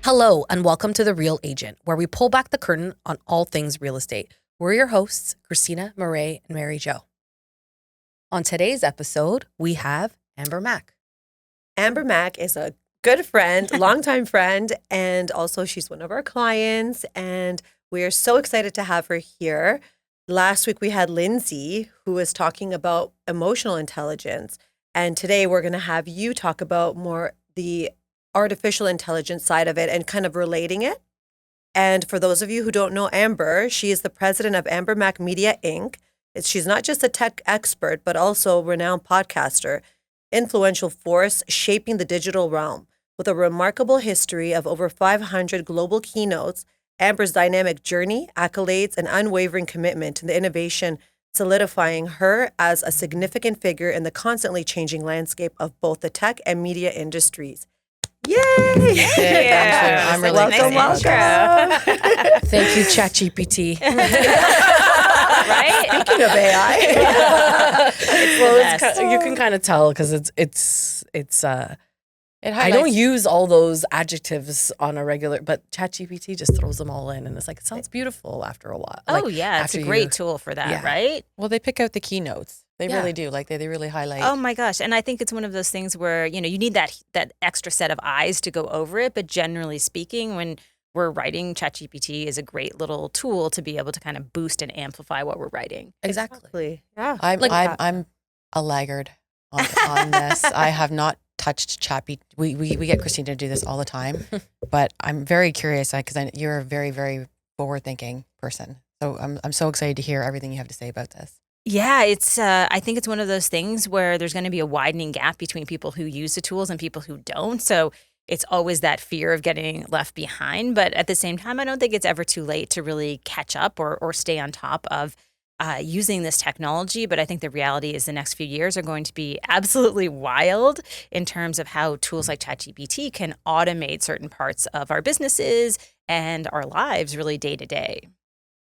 Hello, and welcome to The Real Agent, where we pull back the curtain on all things real estate. We're your hosts, Christina, Murray, and Mary Jo. On today's episode, we have Amber Mack. Amber Mack is a good friend, longtime friend, and also she's one of our clients, and we are so excited to have her here. Last week we had Lindsay, who was talking about emotional intelligence, and today we're going to have you talk about more the artificial intelligence side of it and kind of relating it. And for those of you who don't know Amber, she is the president of Amber Mack Media, Inc. She's not just a tech expert, but also a renowned podcaster, influential force shaping the digital realm. With a remarkable history of over 500 global keynotes, Amber's dynamic journey, accolades, and unwavering commitment to the innovation solidifying her as a significant figure in the constantly changing landscape of both the tech and media industries. Yay! Yeah. I'm really welcome. Thank you, ChatGPT. Right? Speaking of AI, You can kind of tell because I don't use all those adjectives on a regular, but ChatGPT just throws them all in, and it's like, it sounds beautiful after a while. Oh, yeah. It's a great tool for that, right? Well, they pick out the keynotes. They really do. Like they really highlight. Oh my gosh. And I think it's one of those things where, you need that extra set of eyes to go over it. But generally speaking, when we're writing, ChatGPT is a great little tool to be able to kind of boost and amplify what we're writing. Exactly. Yeah. I'm a laggard on this. I have not touched ChatGPT. We get Christina to do this all the time, but I'm very curious because you're a very, very forward-thinking person. So I'm so excited to hear everything you have to say about this. Yeah, it's. I think it's one of those things where there's going to be a widening gap between people who use the tools and people who don't. So it's always that fear of getting left behind. But at the same time, I don't think it's ever too late to really catch up or stay on top of using this technology. But I think the reality is the next few years are going to be absolutely wild in terms of how tools like ChatGPT can automate certain parts of our businesses and our lives really day to day.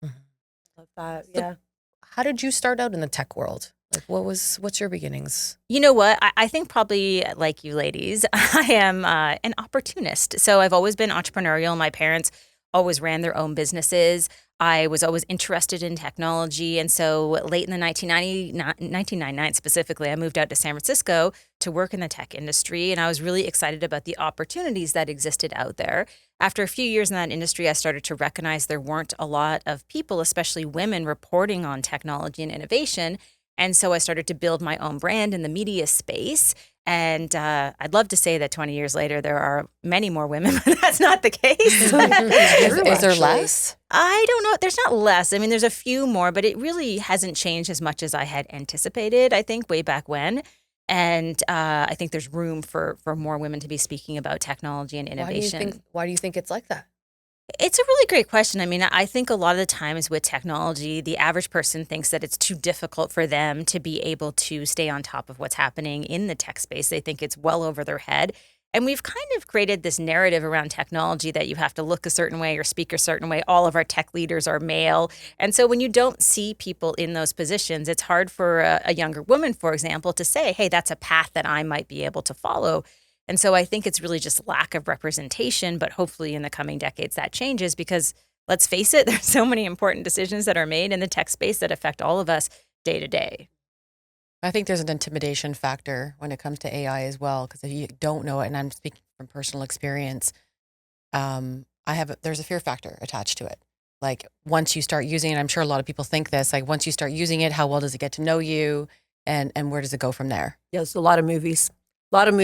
Love that. Yeah. How did you start out in the tech world? Like, what's your beginnings? You know what? I think probably like you ladies, I am an opportunist. So I've always been entrepreneurial. My parents always ran their own businesses. I was always interested in technology. And so late in the 1999 specifically, I moved out to San Francisco to work in the tech industry. And I was really excited about the opportunities that existed out there. After a few years in that industry, I started to recognize there weren't a lot of people, especially women, reporting on technology and innovation. And so I started to build my own brand in the media space. And I'd love to say that 20 years later, there are many more women, but that's not the case. Is there less? I don't know. There's not less. I mean, there's a few more, but it really hasn't changed as much as I had anticipated, I think, way back when. And I think there's room for more women to be speaking about technology and innovation. Why do you think it's like that? It's a really great question. I mean, I think a lot of the times with technology, the average person thinks that it's too difficult for them to be able to stay on top of what's happening in the tech space. They think it's well over their head. And we've kind of created this narrative around technology that you have to look a certain way or speak a certain way. All of our tech leaders are male. And so when you don't see people in those positions, it's hard for a younger woman, for example, to say, hey, that's a path that I might be able to follow. And so I think it's really just lack of representation, but hopefully in the coming decades that changes because let's face it, there's so many important decisions that are made in the tech space that affect all of us day to day. I think there's an intimidation factor when it comes to AI as well, because if you don't know it, and I'm speaking from personal experience, there's a fear factor attached to it. Like once you start using it, I'm sure a lot of people think this, like once you start using it, how well does it get to know you and where does it go from there? Yeah, there's a lot of movies. Yeah, but it's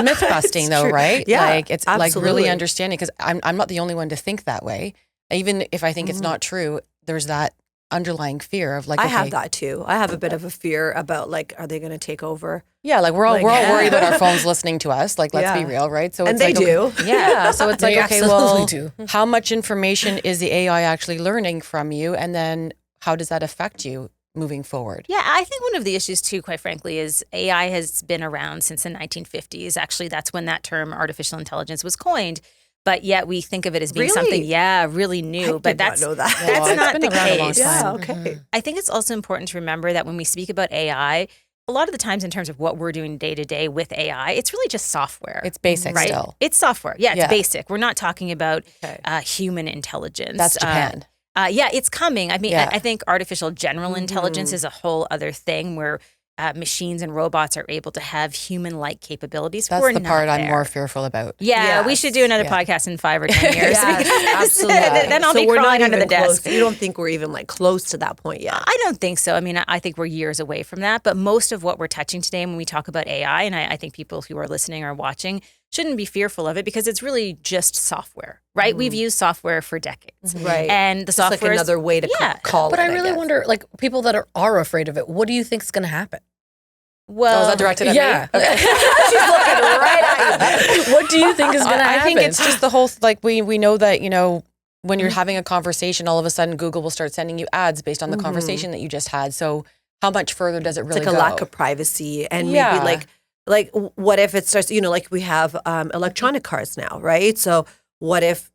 myth busting though, true. right? Yeah, like it's absolutely. like really understanding because I'm not the only one to think that way. Even if I think it's not true, there's that underlying fear of like, I okay, have that too. I have a bit of a fear about like, are they going to take over? Yeah, like we're all worried about our phones listening to us. Like, let's be Yeah. real, right? So And it's they like, do. Okay, yeah. So it's like, They okay, well, absolutely do. how much information is the AI actually learning from you, and then how does that affect you moving forward? Yeah, I think one of the issues too, quite frankly, is AI has been around since the 1950s. Actually, that's when that term artificial intelligence was coined. But yet we think of it as being something, really new. I did not know that. That's Well, not it's the been around a long case. time. Yeah, okay. I think it's also important to remember that when we speak about AI, a lot of the times in terms of what we're doing day to day with AI, it's really just software. It's basic right? still. It's software. Yeah, it's Yeah. basic. We're not talking about Okay. human intelligence. That's Japan. Yeah, it's coming. I mean, Yeah. I think artificial general intelligence is a whole other thing where machines and robots are able to have human-like capabilities. That's We're the not part I'm there. more fearful about. Yeah, we Yes. should do another Yeah. podcast in 5 or 10 years. Yes, because absolutely. then I'll So be we're not crawling under the even close. desk. You don't think we're even like close to that point yet? I don't think so. I mean, I think we're years away from that. But most of what we're touching today when we talk about AI, and I think people who are listening or watching shouldn't be fearful of it because it's really just software, right? We've used software for decades. Right. And the Just software like is- another way to Yeah. call But it. I really guess. wonder, like, people that are afraid of it, what do you think is going to happen? well, Oh, is that directed at Yeah. me? Okay. She's looking right at you. What do you think is going to happen? I think it's just the whole, like, we know that, you know, when you're having a conversation, all of a sudden Google will start sending you ads based on the conversation that you just had. So how much further does it It's really like a go? lack of privacy, and Yeah. maybe like what if it starts? You know, like we have electronic cars now, right? So what if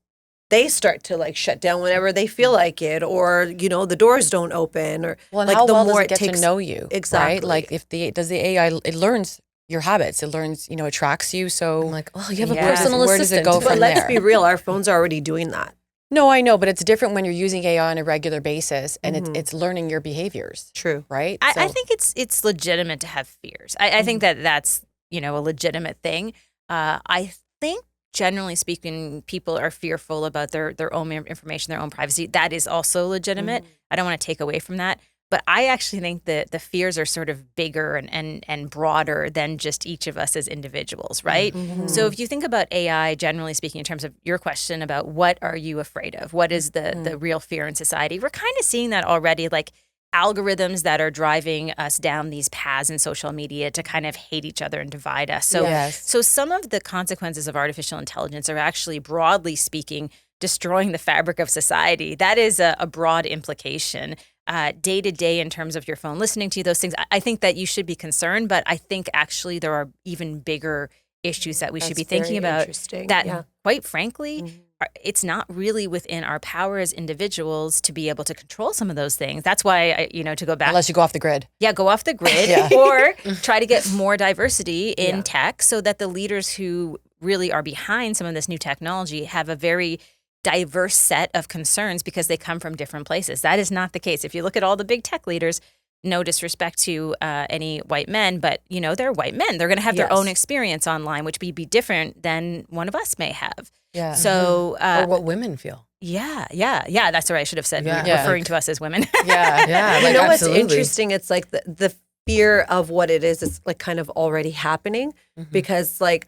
they start to like shut down whenever they feel like it, or you know the doors don't open, or Well, and like how the well more does it get takes to know you? Exactly. Right? Like if does the AI, it learns your habits. It learns, you know, it tracks you. So I'm like, oh, you have a Yeah. personal Where does it assistant. go But from let's there? be real, our phones are already doing that. no, I know, but it's different when you're using AI on a regular basis and it's learning your behaviors, True. right? I So- think it's legitimate to have fears. I think that's a legitimate thing. I think generally speaking, people are fearful about their own information, their own privacy. That is also legitimate. I don't want to take away from that. But I actually think that the fears are sort of bigger and broader than just each of us as individuals, right? So if you think about AI, generally speaking, in terms of your question about what are you afraid of? What is the real fear in society? We're kind of seeing that already, like algorithms that are driving us down these paths in social media to kind of hate each other and divide us. So, Yes. so some of the consequences of artificial intelligence are actually, broadly speaking, destroying the fabric of society. That is a broad implication. Day to day, in terms of your phone listening to you, those things, I think that you should be concerned, but I think actually there are even bigger issues that we should be That's thinking very about interesting. that, Yeah. quite frankly, it's not really within our power as individuals to be able to control some of those things. That's why, to go back, unless you go off the grid. go off the grid Yeah. or try to get more diversity in tech so that the leaders who really are behind some of this new technology have a very diverse set of concerns because they come from different places. That is not the case. If you look at all the big tech leaders, no disrespect to any white men, but they're white men. They're going to have their Yes. own experience online, which may be different than one of us may have. Yeah. So, or what women feel. yeah. That's what I should have said, Yeah. referring to us as women. Yeah. Yeah, You like, know absolutely. what's interesting? It's like the fear of what it is like kind of already happening because like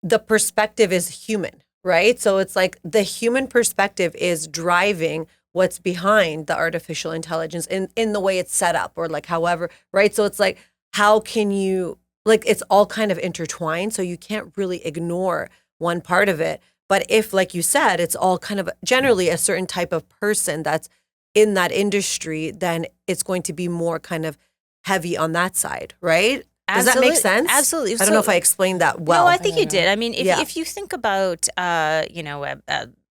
the perspective is human, right? So it's like the human perspective is driving what's behind the artificial intelligence in the way it's set up or like however, right? So it's like, how can you, like it's all kind of intertwined. So you can't really ignore one part of it. But if, like you said, it's all kind of generally a certain type of person that's in that industry, then it's going to be more kind of heavy on that side, right? Does that make sense? Absolutely. I don't know if I explained that well. No, I think you did. I mean, Yeah. if you think about,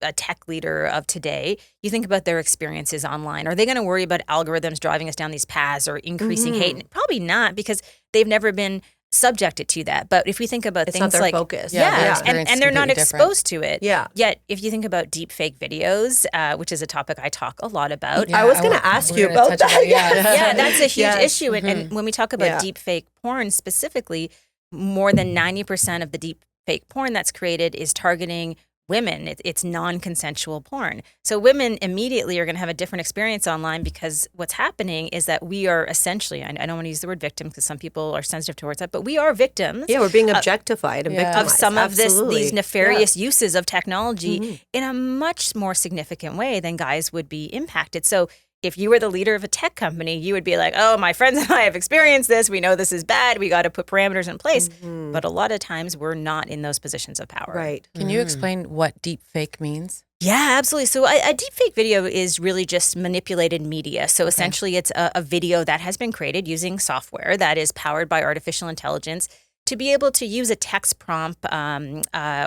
a tech leader of today, you think about their experiences online. Are they going to worry about algorithms driving us down these paths or increasing hate? Probably not, because they've never been subjected to that. But if we think about It's things not their like focus. Yeah, their and experience is they're not completely different. exposed to it. Yeah. Yet, if you think about deep fake videos, which is a topic I talk a lot about, I was going to ask we're you gonna about touch that. on- yeah. yeah, that's a huge Yes. issue. And when we talk about Yeah. deep fake porn specifically, more than 90% of the deep fake porn that's created is targeting women. It's non-consensual porn. So women immediately are going to have a different experience online because what's happening is that we are essentially, I don't want to use the word victim because some people are sensitive towards that, but we are victims. Yeah, we're being objectified and yeah. victimized. Of some of Absolutely. these nefarious uses of technology in a much more significant way than guys would be impacted. So if you were the leader of a tech company, you would be like, oh, my friends and I have experienced this. We know this is bad. We got to put parameters in place. But a lot of times we're not in those positions of power. Right. Can you explain what deep fake means? Yeah, absolutely. So a deepfake video is really just manipulated media. So essentially it's a video that has been created using software that is powered by artificial intelligence to be able to use a text prompt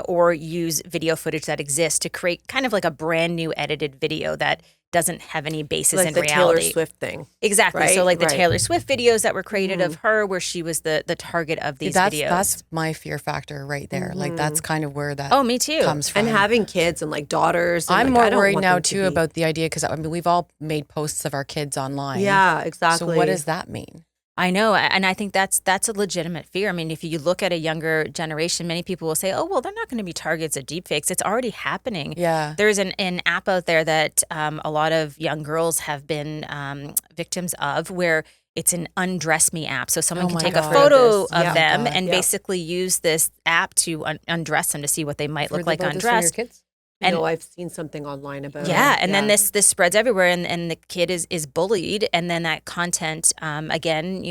or use video footage that exists to create kind of like a brand new edited video that doesn't have any basis Like in the reality. Taylor Swift thing. Exactly. right? So like the Right. Taylor Swift videos that were created of her where she was the target of these videos. That's my fear factor right there. Like that's kind of where that Oh, me too. comes from. And having kids and like daughters. And, I'm like, more I don't worried want now them to too be- about the idea because I mean we've all made posts of our kids online. Yeah, exactly. So what does that mean? I know, and I think that's a legitimate fear. I mean, if you look at a younger generation, many people will say, "Oh, well, they're not going to be targets of deepfakes. It's already happening." Yeah. There's an app out there that a lot of young girls have been victims of, where it's an undress me app. So someone Oh can my take God. a photo Yeah. of Oh them God. and Yeah. basically use this app to undress them to see what they might look like Heard about this from your undressed. kids? And- no, I've seen something online about it. Yeah, and then this spreads everywhere, and the kid is bullied, and then that content again,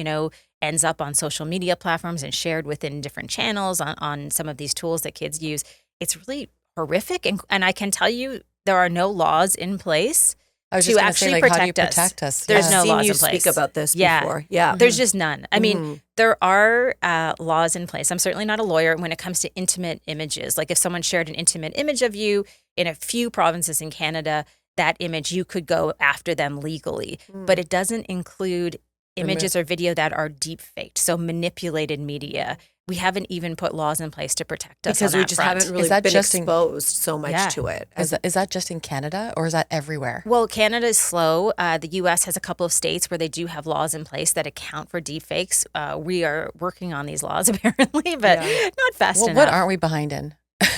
ends up on social media platforms and shared within different channels on some of these tools that kids use. It's really horrific, and I can tell you there are no laws in place. I was To just gonna actually say, like, how do you protect us. protect us? There's I've no seen laws you in place. speak about this Yeah. before. Yeah. There's just none. I mean, Mhm. there are laws in place. I'm certainly not a lawyer when it comes to intimate images. Like if someone shared an intimate image of you in a few provinces in Canada, that image, you could go after them legally. But it doesn't include images or video that are deep faked, so manipulated media. We haven't even put laws in place to protect us because on we that just front. haven't really Is that been just exposed so much Yeah. to it. Is that just in Canada or is that everywhere? Well, Canada is slow. The U.S. has a couple of states where they do have laws in place that account for deepfakes. We are working on these laws apparently, but not fast Well, enough. what aren't we behind in?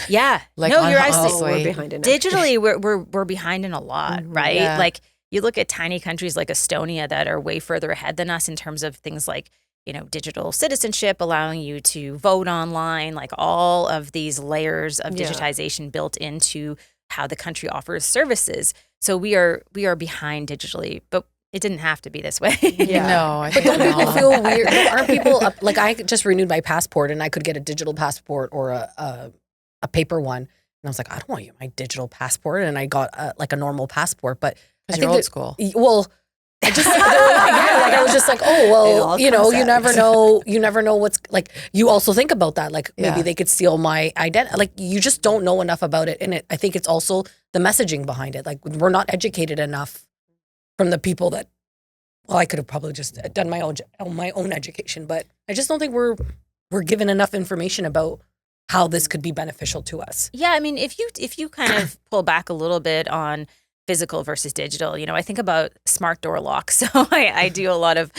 Yeah, Like, no, you're honestly, actually we're behind in it. digitally. We're behind in a lot, right? Yeah. Like you look at tiny countries like Estonia that are way further ahead than us in terms of things like digital citizenship, allowing you to vote online, like all of these layers of Yeah. digitization built into how the country offers services. So we are behind digitally, but it didn't have to be this way. Yeah. No, I But think don't people no. feel weird? Aren't people like I just renewed my passport and I could get a digital passport or a paper one, and I was like, I don't want to get my digital passport, and I got like a normal passport, but I Because think you're old that- school. Well, I just like I was just like, oh It well, all you know, comes you out. never know what's like. You also think about that, like maybe Yeah. they could steal my identity. Like you just don't know enough about it, and I think it's also the messaging behind it. Like we're not educated enough from the people that. Well, I could have probably just done my own education, but I just don't think we're given enough information about how this could be beneficial to us. Yeah, I mean, if you kind of pull back a little bit on physical versus digital, I think about smart door locks. So I do a lot of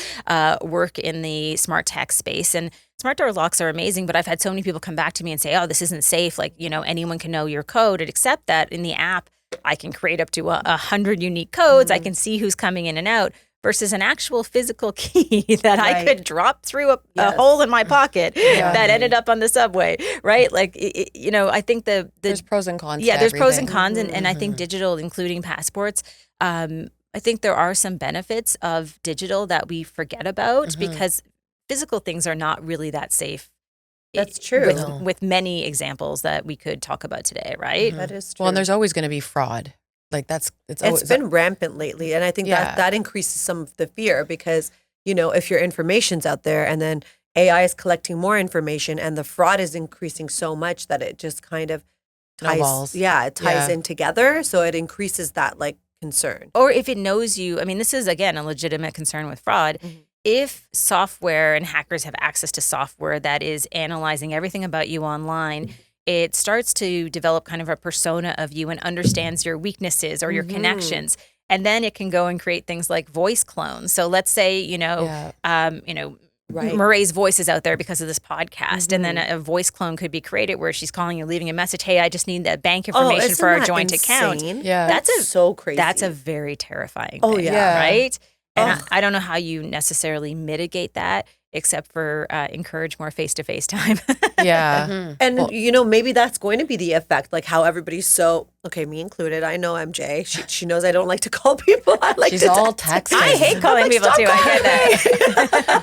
work in the smart tech space, and smart door locks are amazing. But I've had so many people come back to me and say, "Oh, this isn't safe. Like, anyone can know your code." And except that in the app, I can create up to 100 unique codes. I can see who's coming in and out. Versus an actual physical key that I Right. could drop through a Yes. hole in my pocket that ended up on the subway, right? Like, I think the There's pros and cons. yeah, to there's pros and everything. cons, and I think digital, including passports. I think there are some benefits of digital that we forget about because physical things are not really that safe. That's true. With, No. with many examples that we could talk about today, right? That is true. Well, and there's always going to be fraud. Like it's always, It's been rampant lately, and I think Yeah. that increases some of the fear because if your information's out there and then AI is collecting more information and the fraud is increasing so much that it just kind of ties Snowballs. it ties Yeah. in together, so it increases that like concern. Or if it knows you, I mean, this is again a legitimate concern with fraud. If software and hackers have access to software that is analyzing everything about you online, it starts to develop kind of a persona of you and understands your weaknesses or your connections. And then it can go and create things like voice clones. So let's say, Right. Murray's voice is out there because of this podcast. And then a voice clone could be created where she's calling you, leaving a message, hey, I just need that bank information isn't for our that joint account. insane? Yeah. That's so crazy. That's a very terrifying Oh, thing, yeah. right? And Ugh. I don't know how you necessarily mitigate that except for encourage more face-to-face time. yeah. And maybe that's going to be the effect, like how everybody's so me included. I know MJ. She knows I don't like to call people. I like She's to all text. texting. I hate calling people stop too. I get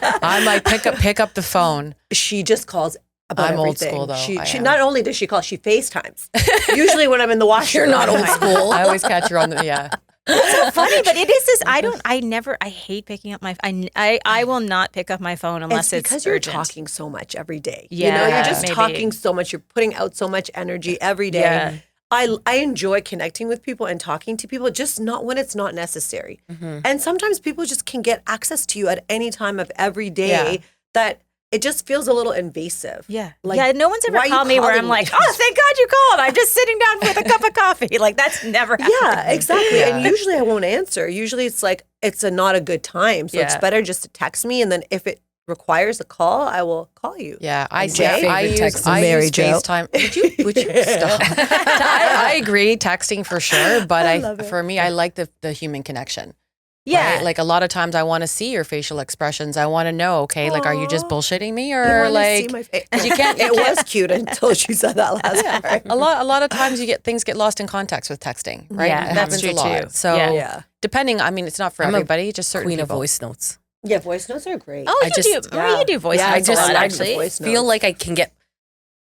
that. I'm like pick up the phone. She just calls about I'm old everything. school, though. I She am. not only does she call, she FaceTimes. Usually when I'm in the washroom. You're not old school. I always catch her on the It's so funny, but it is this. I hate picking up I will not pick up my phone unless it's because urgent. you're talking so much every day. Yeah, you're just maybe. talking so much. You're putting out so much energy every day. Yeah. I enjoy connecting with people and talking to people, just not when it's not necessary. Mm-hmm. And sometimes people just can get access to you at any time of every day Yeah. that it just feels a little invasive. Yeah. Like, Yeah. No one's ever why are you called me where I'm calling like, me? oh, thank God you called. I'm just sitting down with a cup of coffee. Like that's never happened. Yeah, exactly. Yeah. And usually I won't answer. Usually it's like it's not a good time. So it's Yeah. better just to text me, and then if it requires a call, I will call you. Yeah, I And say Jay? I Favorite use text I Mary use Jo. FaceTime. Would you stop? I agree, texting for sure, but for me, I like the human connection. Yeah. right? Like a lot of times, I want to see your facial expressions. I want to know, okay, like, are you just Aw. bullshitting me, You or wanna like see my face. you can't- It was cute until she said that last part. a lot of times things get lost in context with texting, right? Yeah, It that's happens true a lot. too. So Yeah. Yeah. depending, I mean, it's not for I'm a everybody, just certain Queen of people. voice notes. Yeah, voice notes are great. Oh, I you just- do. Marie, you do voice Yeah, notes I a just lot, I actually. voice feel notes. like I can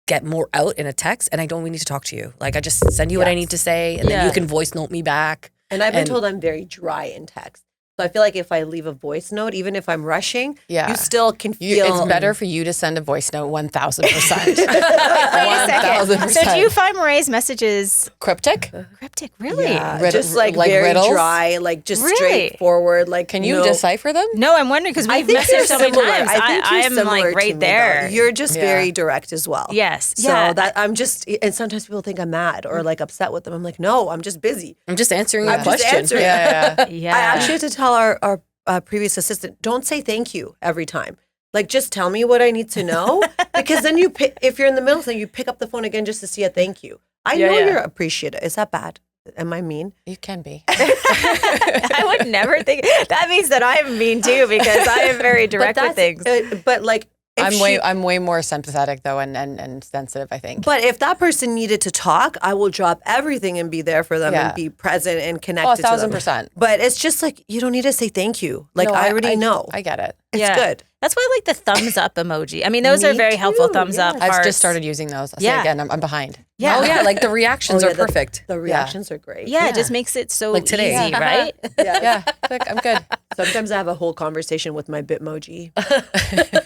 get more out in a text, and I don't need to talk to you. Like I just send you what I Yes. need to say, and then Yeah. you can voice note me back. And I've been And- told I'm very dry in text. So I feel like if I leave a voice note, even if I'm rushing, Yeah. you still can feel. It's better for you to send a voice note 1,000%. Wait a second. 1,000%. So do you find Marie's messages Cryptic? cryptic? Really? Yeah, just like, like very riddles? dry, like just Really? straightforward. Like, Can you no- decipher them? No, I'm wondering because I we've think you're messaged so many similar. times. I think you're I'm similar like to right me, there. though. You're just Yeah. very direct as well. Yes. So yeah. that I'm just, and sometimes people think I'm mad or like upset with them. I'm like, no, I'm just busy. I'm just answering your I'm just question. answering. Yeah. yeah. I actually had to tell our previous assistant, don't say thank you every time. Like, just tell me what I need to know, because then if you're in the middle of something, you pick up the phone again just to see a thank you. I Yeah, know yeah. you're appreciative. Is that bad? Am I mean? You can be. I would never think that means that I'm mean too because I am very direct with things. But like, if I'm way more sympathetic though, and sensitive, I think. But if that person needed to talk, I will drop everything and be there for them Yeah. and be present and connected Oh, to them. 1,000%. But it's just like, you don't need to say thank you. Like, No, I already know. I get it. It's Yeah. good. That's why I like the thumbs up emoji. I mean, those are Me very helpful. too, Thumbs up. yes. I've hearts. just started using those. Yeah. Again, I'm behind. Yeah. Oh yeah, like the reactions Oh, are yeah, the- perfect. The reactions are great. Yeah, it just makes it so Like today. easy, right? Yeah, like, I'm good. Sometimes I have a whole conversation with my Bitmoji.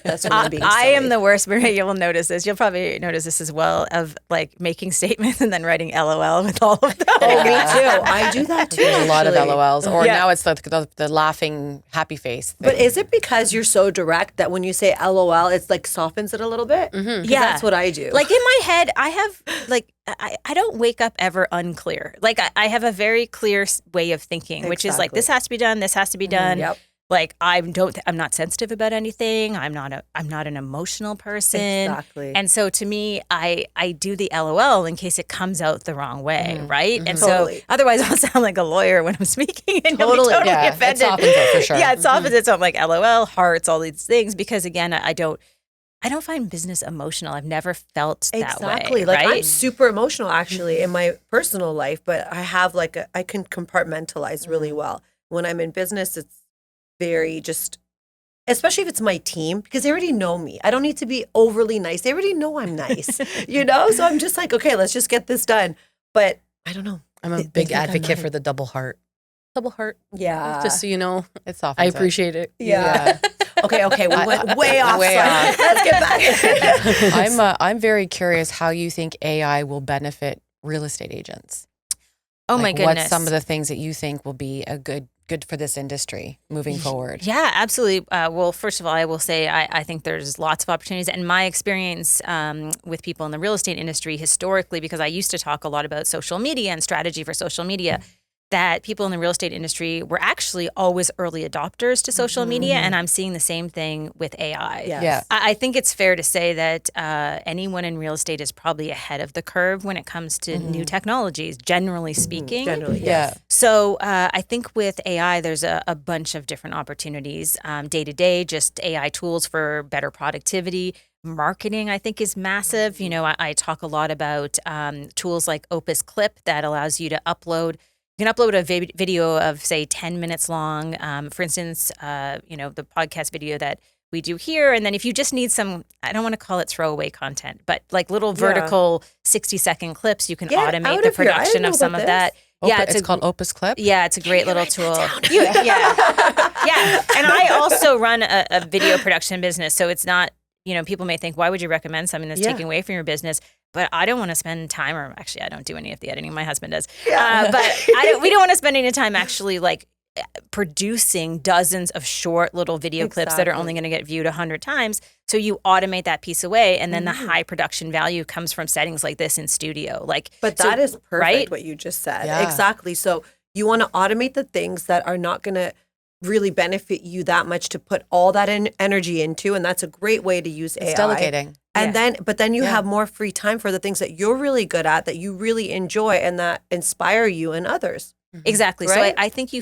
That's when I'm being I silly. am the worst. Maria, you will notice this. You'll probably notice this as well of like making statements and then writing LOL with all of them. Oh, me too. I do that too. There's a lot of actually. LOLs, or Yeah. now it's the laughing happy face. But thing. is it because you're so direct that when you say LOL, it's like softens it a little bit? Mm-hmm. Yeah. That's what I do. Like in my head, I have like I don't wake up ever unclear. Like I have a very clear way of thinking, which is like Exactly. this has to be done, this has to be done. Yep. Like I'm not sensitive about anything. I'm not an emotional person. Exactly. And so to me, I do the LOL in case it comes out the wrong way, right? And Totally. so otherwise I'll sound like a lawyer when I'm speaking and you'll Totally. be totally Yeah, it offended. softens it for sure. Yeah, it softens it. So I'm like LOL, hearts, all these things because again, I don't find business emotional. I've never felt that way. Exactly. Like right? I'm super emotional actually in my personal life, but I have I can compartmentalize really well. When I'm in business, it's very just, especially if it's my team, because they already know me. I don't need to be overly nice. They already know I'm nice, So I'm just like, okay, let's just get this done. But I don't know. I'm a They big think I'm advocate lying. for the double heart. Double heart. Yeah. Just so you know, it softens I it. appreciate it. Yeah. Okay. We went way off. Way side. off. Let's get back. I'm very curious how you think AI will benefit real estate agents. Oh my Like, goodness. What's some of the things that you think will be a good for this industry moving forward? Yeah, absolutely. Well, first of all, I will say I think there's lots of opportunities. And my experience with people in the real estate industry historically, because I used to talk a lot about social media and strategy for social media, that people in the real estate industry were actually always early adopters to social media. And I'm seeing the same thing with AI. Yes. Yeah. I think it's fair to say that anyone in real estate is probably ahead of the curve when it comes to new technologies, generally speaking. Generally, Yeah. yes. So I think with AI, there's a bunch of different opportunities. Day to day, just AI tools for better productivity. Marketing, I think, is massive. You know, I talk a lot about tools like Opus Clip that allows you to upload. You can upload a video of, say, 10 minutes long. For instance, the podcast video that we do here. And then if you just need some, I don't want to call it throwaway content, but like little vertical 60-second clips, you can Get automate out the of here. I didn't production know of some about of that. this. Yeah, it's called Opus Clip. Yeah, it's a great little tool. Yeah. Yeah. And I also run a video production business. So it's not, people may think, why would you recommend something that's taking away from your business? But I don't want to spend time, or actually I don't do any of the editing. My husband does. But we don't want to spend any time actually like producing dozens of short little video clips that are only going to get viewed 100 times. So you automate that piece away, and then the high production value comes from settings like this in studio. But that is perfect, right? what you just said. Yeah. Exactly. So you want to automate the things that are not going to really benefit you that much to put all that energy into, and that's a great way to use AI. It's delegating. And then you have more free time for the things that you're really good at, that you really enjoy, and that inspire you and others. Exactly. Right? So I think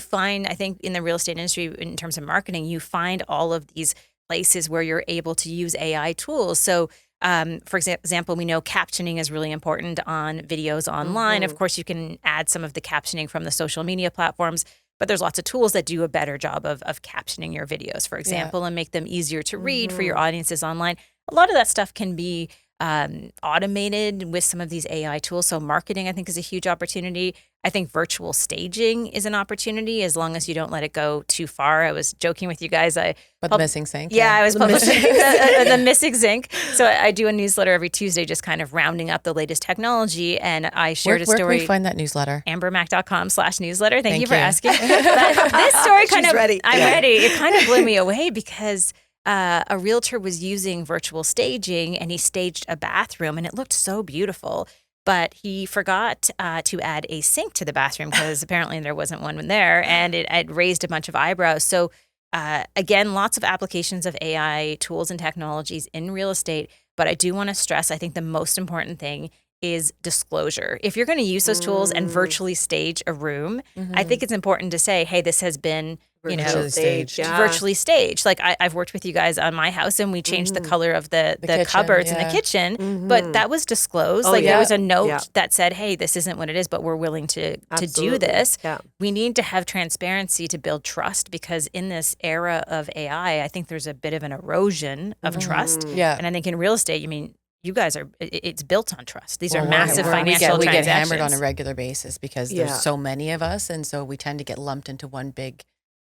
in the real estate industry, in terms of marketing, you find all of these places where you're able to use AI tools. So, for example, we know captioning is really important on videos online. Of course, you can add some of the captioning from the social media platforms, but there's lots of tools that do a better job of captioning your videos, for example, and make them easier to read for your audiences online. A lot of that stuff can be automated with some of these AI tools. So marketing, I think, is a huge opportunity. I think virtual staging is an opportunity as long as you don't let it go too far. I was joking with you guys. The missing sync. Yeah, I was publishing the Missing Zinc. So I do a newsletter every Tuesday, just kind of rounding up the latest technology. And I shared a story. Where can we find that newsletter? ambermac.com/newsletter. Thank you for you. asking. But this story She's ready. I'm ready. It kind of blew me away because a realtor was using virtual staging, and he staged a bathroom, and it looked so beautiful. But he forgot to add a sink to the bathroom because apparently there wasn't one there, and it raised a bunch of eyebrows. So again, lots of applications of AI tools and technologies in real estate. But I do want to stress, I think the most important thing is disclosure. If you're going to use those tools and virtually stage a room, I think it's important to say, hey, this has been Virtually staged. Yeah. virtually staged. Like I've worked with you guys on my house, and we changed the color of the kitchen, cupboards in the yeah. kitchen, but that was disclosed. Oh, Like yeah. there was a note Yeah. that said, hey, this isn't what it is, but we're willing to do Absolutely. this. Yeah. We need to have transparency to build trust, because in this era of AI, I think there's a bit of an erosion of trust. Yeah. And I think in real estate, you guys it's built on trust. These are Well, massive we financial get transactions. hammered on a regular basis because Yeah. there's so many of us, and so we tend to get lumped into one big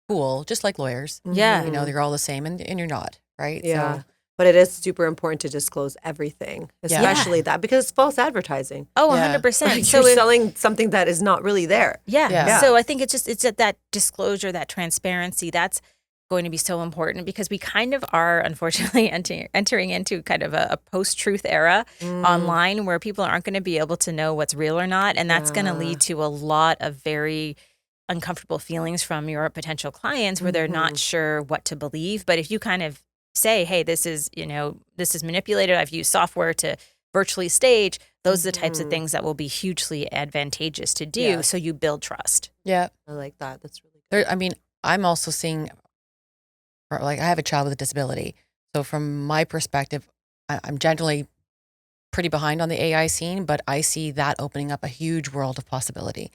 pool, just like lawyers. Yeah. They're all the same, and you're not, right? Yeah. So, But it is super important to disclose everything, especially that, because it's false advertising. Oh, Yeah. 100%. You're So if, selling something that is not really there. Yeah. So I think it's at that disclosure, that transparency, that's going to be so important, because we kind of are, unfortunately, entering into kind of a post-truth era online, where people aren't going to be able to know what's real or not. And that's going to lead to a lot of very uncomfortable feelings from your potential clients, where they're not sure what to believe. But if you kind of say, hey, this is manipulated, I've used software to virtually stage, those are the types of things that will be hugely advantageous to do. Yeah. So you build trust. yeah. I like that. That's really good. I'm also seeing, I have a child with a disability. So from my perspective, I'm generally pretty behind on the AI scene, but I see that opening up a huge world of possibility.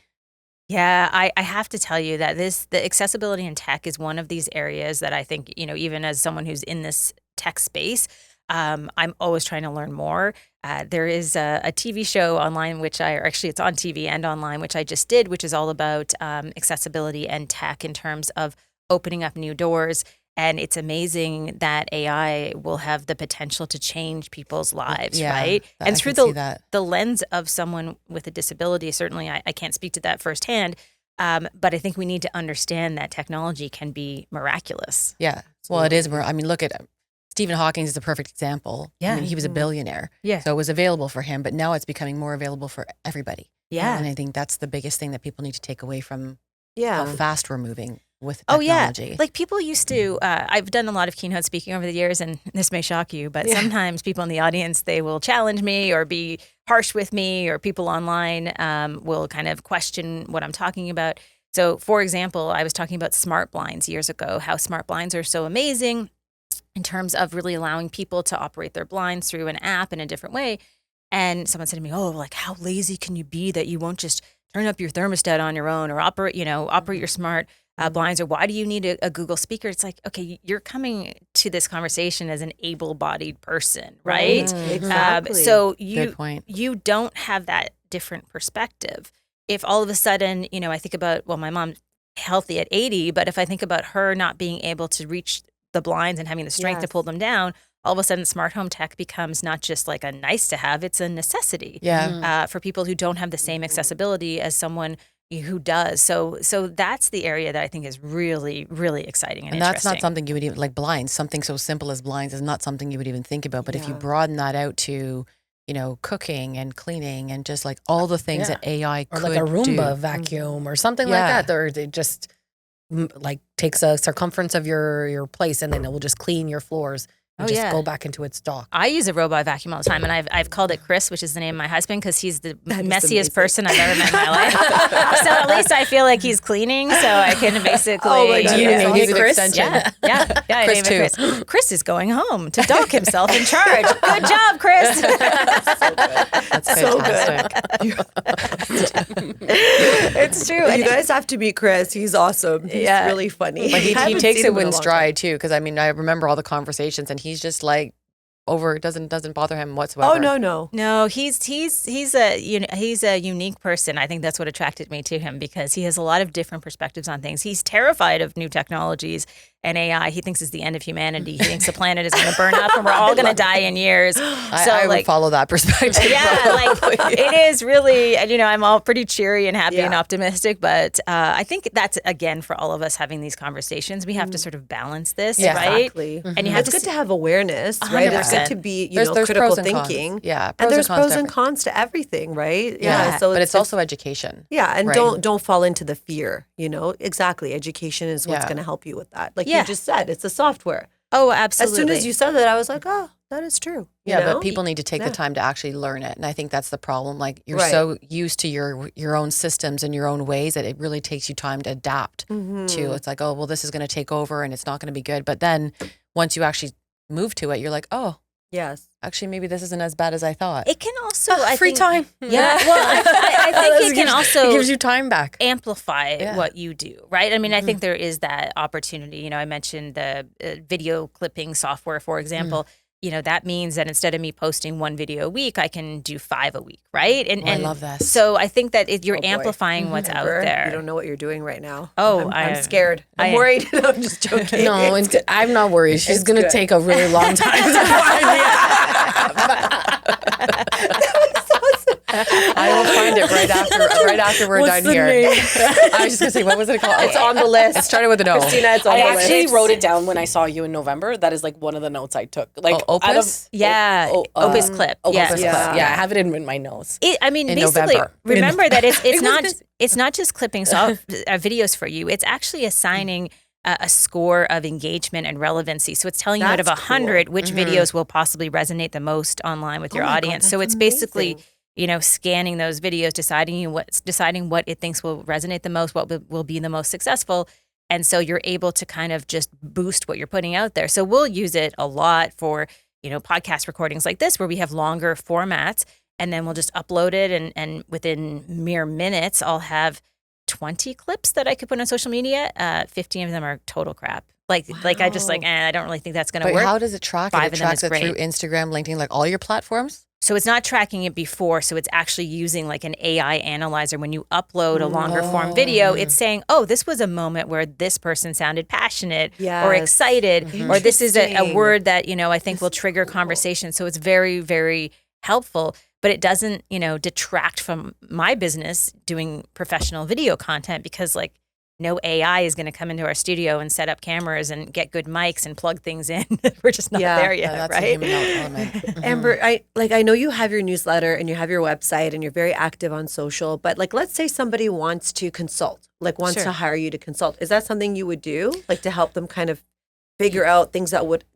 Yeah, I have to tell you that the accessibility in tech is one of these areas that I think, even as someone who's in this tech space, I'm always trying to learn more. There is a TV show online, it's on TV and online, which I just did, which is all about accessibility and tech in terms of opening up new doors. And it's amazing that AI will have the potential to change people's lives, Yeah, right? I And through can see that. the lens of someone with a disability, certainly I can't speak to that firsthand, but I think we need to understand that technology can be miraculous. Yeah. Well, it is. Look at Stephen Hawking is a perfect example. Yeah. He was a billionaire. Yeah. So it was available for him, but now it's becoming more available for everybody. Yeah. And I think that's the biggest thing that people need to take away from Yeah. how fast we're moving with Oh, yeah. technology. Like people used to, I've done a lot of keynote speaking over the years, and this may shock you, but sometimes people in the audience, they will challenge me or be harsh with me, or people online will kind of question what I'm talking about. So, for example, I was talking about smart blinds years ago, how smart blinds are so amazing in terms of really allowing people to operate their blinds through an app in a different way. And someone said to me, oh, like how lazy can you be that you won't just turn up your thermostat on your own or operate your smart blinds, or why do you need a Google speaker? It's like, okay, you're coming to this conversation as an able-bodied person, right? Exactly. So Good point. you don't have that different perspective. if all of a sudden, I think about, well, my mom's healthy at 80, but if I think about her not being able to reach the blinds and having the strength to Yes. pull them down, all of a sudden smart home tech becomes not just like a nice to have, it's a necessity Yeah. for people who don't have the same accessibility as someone who does. So that's the area that I think is really, really exciting and And that's interesting. not something you would even, like blinds, something so simple as blinds is not something you would even think about. But if you Yeah. broaden that out to, cooking and cleaning and just like all the things Yeah. that AI Or could like a Roomba do. vacuum or something Yeah. like that. Or it just like takes a circumference of your place and then it will just clean your floors and Oh, just yeah. go back into its dock. I use a robot vacuum all the time, and I've called it Chris, which is the name of my husband, because he's the That is messiest amazing. person I've ever met in my life. So at least I feel like he's cleaning, so I can basically. Oh my God, Do you that's name awesome. it Chris? Extension. Yeah. I Chris name it Chris. Chris is going home to dock himself in charge. Good job, Chris. That's So fantastic. It's true. You guys have to meet Chris. He's awesome. He's Yeah. really funny. But he Haven't takes seen it him in a in long stride too, because I mean I remember all the conversations, and he's just like over. It doesn't bother him time. whatsoever. Oh no. No, he's a unique person. I think that's what attracted me to him, because he has a lot of different perspectives on things. He's terrified of new technologies and AI. He thinks it's the end of humanity. He thinks the planet is going to burn up and we're all going to die in years. I would follow that perspective. Yeah, probably. like it is really, and I'm all pretty cheery and happy and Yeah. optimistic, but I think that's, again, for all of us having these conversations, we have to sort of balance this, Yeah. right? Exactly. And you have It's to good to have awareness, right? It's good 100%. to be, There's critical pros and cons. thinking. Yeah, And there's pros to and cons to everything, right? Yeah. So but it's also education. yeah, and right. don't fall into the fear, Exactly. Education is what's Yeah. going to help you with that. Like Yeah. you just said, it's a software. Oh, As absolutely. soon as you said that, I was like, oh, that is true. Yeah, you know? but people need to take Yeah. the time to actually learn it, and I think that's the problem. Like you're Right. so used to your own systems and your own ways that it really takes you time to adapt Mm-hmm. to. It's like, oh well, this is going to take over, and it's not going to be good. But then once you actually move to it, you're like, oh, Yes. actually, maybe this isn't as bad as I thought. it can also, I Free think, time. Yeah, well, I think it can also it gives you time back. amplify Yeah. what you do, right? I mean, I think there is that opportunity. I mentioned the video clipping software, for example. That means that instead of me posting one video a week, I can do 5 a week, right? And Oh, I love this. So I think that you're Oh, boy. amplifying what's out Amber, there. You don't know what you're doing right now. Oh, I'm scared. I'm I- worried. I'm just joking. No, I'm not worried. She's It's going to good. take a really long time to find me. I will find it right after we're What's done the here. name? I was just gonna say, what was it called? It's on the list. It started with an O. Christina, it's on I the actually list. wrote it down when I saw you in November. That is like one of the notes I took. Like Oh, out Opus? Yeah, Opus Clip. Yes. Opus Yeah. Clip. Yeah, I have it in my notes. I mean, In basically, November. remember that it's was not this- it's not just clipping videos for you. It's actually assigning a score of engagement and relevancy. So it's telling you out of That's 100 which videos will possibly resonate the most online with your my God, audience. So that's it's basically amazing. scanning those videos, deciding what it thinks will resonate the most, what will be the most successful. And so you're able to kind of just boost what you're putting out there. So we'll use it a lot for, podcast recordings like this, where we have longer formats, and then we'll just upload it. And within mere minutes, I'll have 20 clips that I could put on social media. 15 of them are total crap. Like I just I don't really think that's going to But work. how does it track it? 5 It of them tracks is it through great. Instagram, LinkedIn, like all your platforms? So it's not tracking it before. So it's actually using like an AI analyzer. When you upload a longer form video, it's saying, oh, this was a moment where this person sounded passionate or Yes. excited, or this is a Interesting. word that, I think will trigger conversation. So it's very, very helpful, but it doesn't, detract from my business doing professional video content, because like no AI is going to come into our studio and set up cameras and get good mics and plug things in. We're just not Yeah. there Yeah, yet, that's right? a human element. Mhm. Amber, I know you have your newsletter and you have your website and you're very active on social, but like let's say somebody wants to consult, like wants Sure. to hire you to consult. Is that something you would do? Like to help them kind of figure out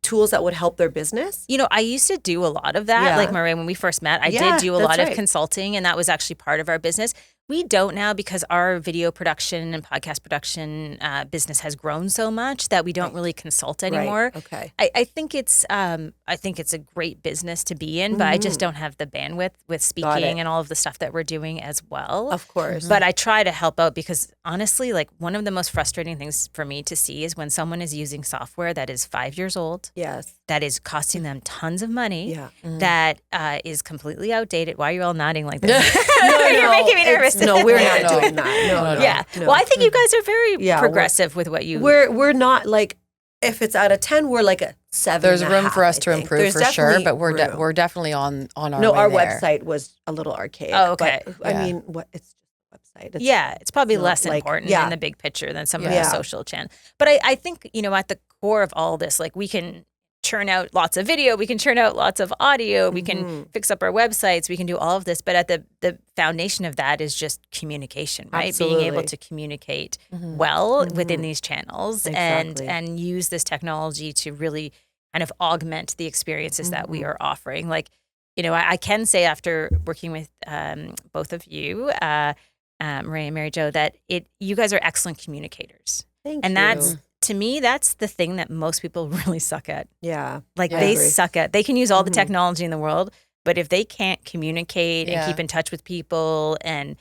tools that would help their business? I used to do a lot of that. Yeah. Like Maria, when we first met, I Yeah, did do a that's lot of right. consulting, and that was actually part of our business. We don't now, because our video production and podcast production business has grown so much that we don't really consult anymore. Right. Okay. I think it's a great business to be in, but I just don't have the bandwidth with speaking and all of the stuff that we're doing as well. Of course. But I try to help out, because honestly, like one of the most frustrating things for me to see is when someone is using software that is 5 years old, Yes. that is costing them tons of money, Yeah. that is completely outdated. Why are you all nodding like this? You're making me nervous. No, we're not No. doing that. No. Yeah. No. Well, I think you guys are very Yeah, progressive with what you. We're not like, if it's out of 10, we're like a 7. There's room for us to improve There's for sure, definitely but room. we're definitely on our No, way our there. website was a little archaic. Oh, okay. But, I Yeah. mean, it's just a website. It's probably not less like- important yeah. in the big picture than some of Yeah. the social channels. But I think, at the core of all this, like we can churn out lots of video, we can churn out lots of audio, we can fix up our websites, we can do all of this. But at the foundation of that is just communication, right? Being able Absolutely. to communicate Mhm. well within these channels Exactly. and use this technology to really kind of augment the experiences that we are offering. Like, I can say after working with both of you, Maria and Mary Jo, that you guys are excellent communicators. Thank And you. that's, to me, that's the thing that most people really suck at. yeah. Like Yeah. they I agree. suck at, they can use all the Mhm. technology in the world, but if they can't communicate and Yeah. keep in touch with people and,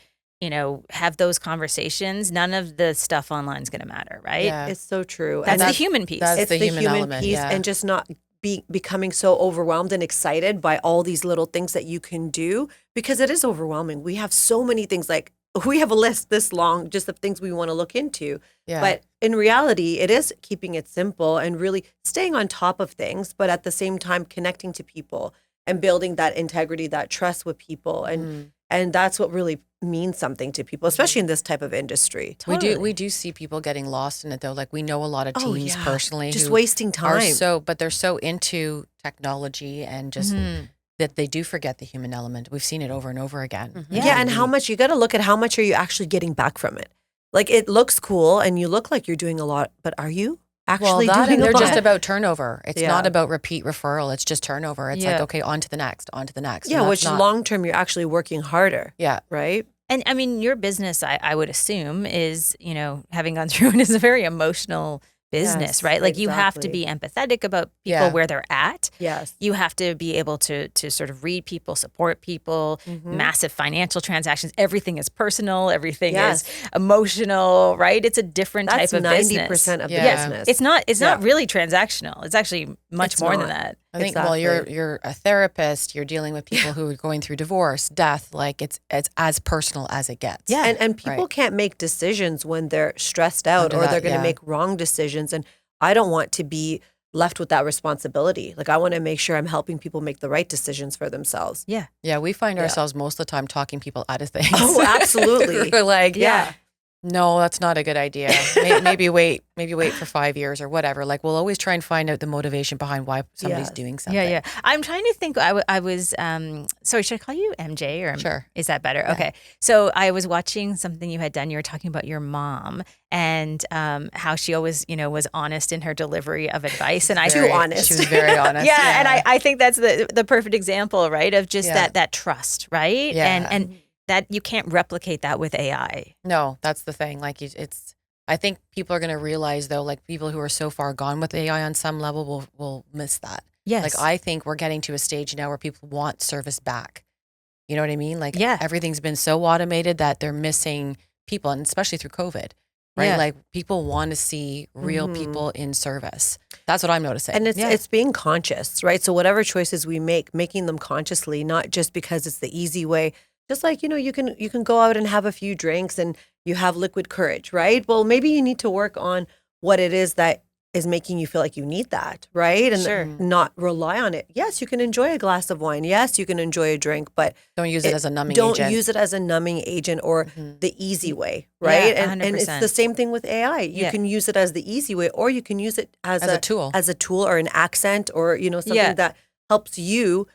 have those conversations, none of the stuff online is going to matter, right? Yeah. It's so true. That's And the human piece. that's it's the the human human element, piece yeah. and just not becoming so overwhelmed and excited by all these little things that you can do, because it is overwhelming. We have so many things, like we have a list this long just of things we want to look into. Yeah. But in reality, it is keeping it simple and really staying on top of things, but at the same time connecting to people and building that integrity, that trust with people. And that's what really means something to people, especially in this type of industry. we do see people getting lost in it though. Like we know a lot of Oh, teams yeah. personally Just who wasting are time. but they're so into technology and just that they do forget the human element. We've seen it over and over again. Yeah, and how much you got to look at how much are you actually getting back from it. Like it looks cool and you look like you're doing a lot, but are you actually that doing and a they're lot? just about turnover. It's Yeah. not about repeat referral. It's just turnover. It's like, Yeah. okay, on to the next, on to the next. Yeah, And which that's not- long term you're actually working harder, Yeah. right? And I mean, your business, I would assume, is, having gone through it, is a very emotional business, Yes, right? Like you have to exactly. be empathetic about people Yeah. where they're at. Yes. You have to be able to sort of read people, support people, Mm-hmm. massive financial transactions. Everything is personal. Everything Yes. is emotional, right? It's a different That's type of 90% business. of the Yeah. business. It's not Yeah. really transactional. It's actually much It's more not. than that. I think well, you're Exactly. you're a therapist. You're dealing with people who are going through divorce, death. Like it's as personal as it gets. Yeah. And people Right. can't make decisions when they're stressed out Under or that, they're going to yeah. make wrong decisions. And I don't want to be left with that responsibility. Like I want to make sure I'm helping people make the right decisions for themselves. Yeah. Yeah, we find Yeah. ourselves most of the time talking people out of things. Oh, absolutely. We're like, Yeah. no, that's not a good idea. Maybe wait for 5 years or whatever. Like we'll always try and find out the motivation behind why somebody's Yes. doing something. Yeah, yeah. I'm trying to think. I was sorry. Should I call you MJ or Sure. Is that better? Okay. So I was watching something you had done. You were talking about your mom and how she always, was honest in her delivery of advice, and I Too honest. She was very honest. yeah, and I think that's the perfect example, right? Of just Yeah. that trust, right? Yeah. And that you can't replicate that with AI. No, that's the thing. Like it's. I think people are going to realize though, like people who are so far gone with AI on some level will miss that. Yes. Like I think we're getting to a stage now where people want service back. You know what I mean? Like Yeah. everything's been so automated that they're missing people, and especially through COVID, right? Yeah. Like people want to see real Mhm. people in service. That's what I'm noticing. And it's Yeah. it's being conscious, right? So whatever choices we make, making them consciously, not just because it's the easy way. Just like, you can go out and have a few drinks and you have liquid courage, right? Well, maybe you need to work on what it is that is making you feel like you need that, right? And Sure. not rely on it. Yes, you can enjoy a glass of wine. Yes, you can enjoy a drink, but don't use it as a numbing don't agent. use it as a numbing agent or Mhm. the easy way, Yeah, right? And it's 100%. the same thing with AI. You Yeah. can use it as the easy way, or you can use it as, As a tool. as a tool or an accent, or something Yeah. that helps you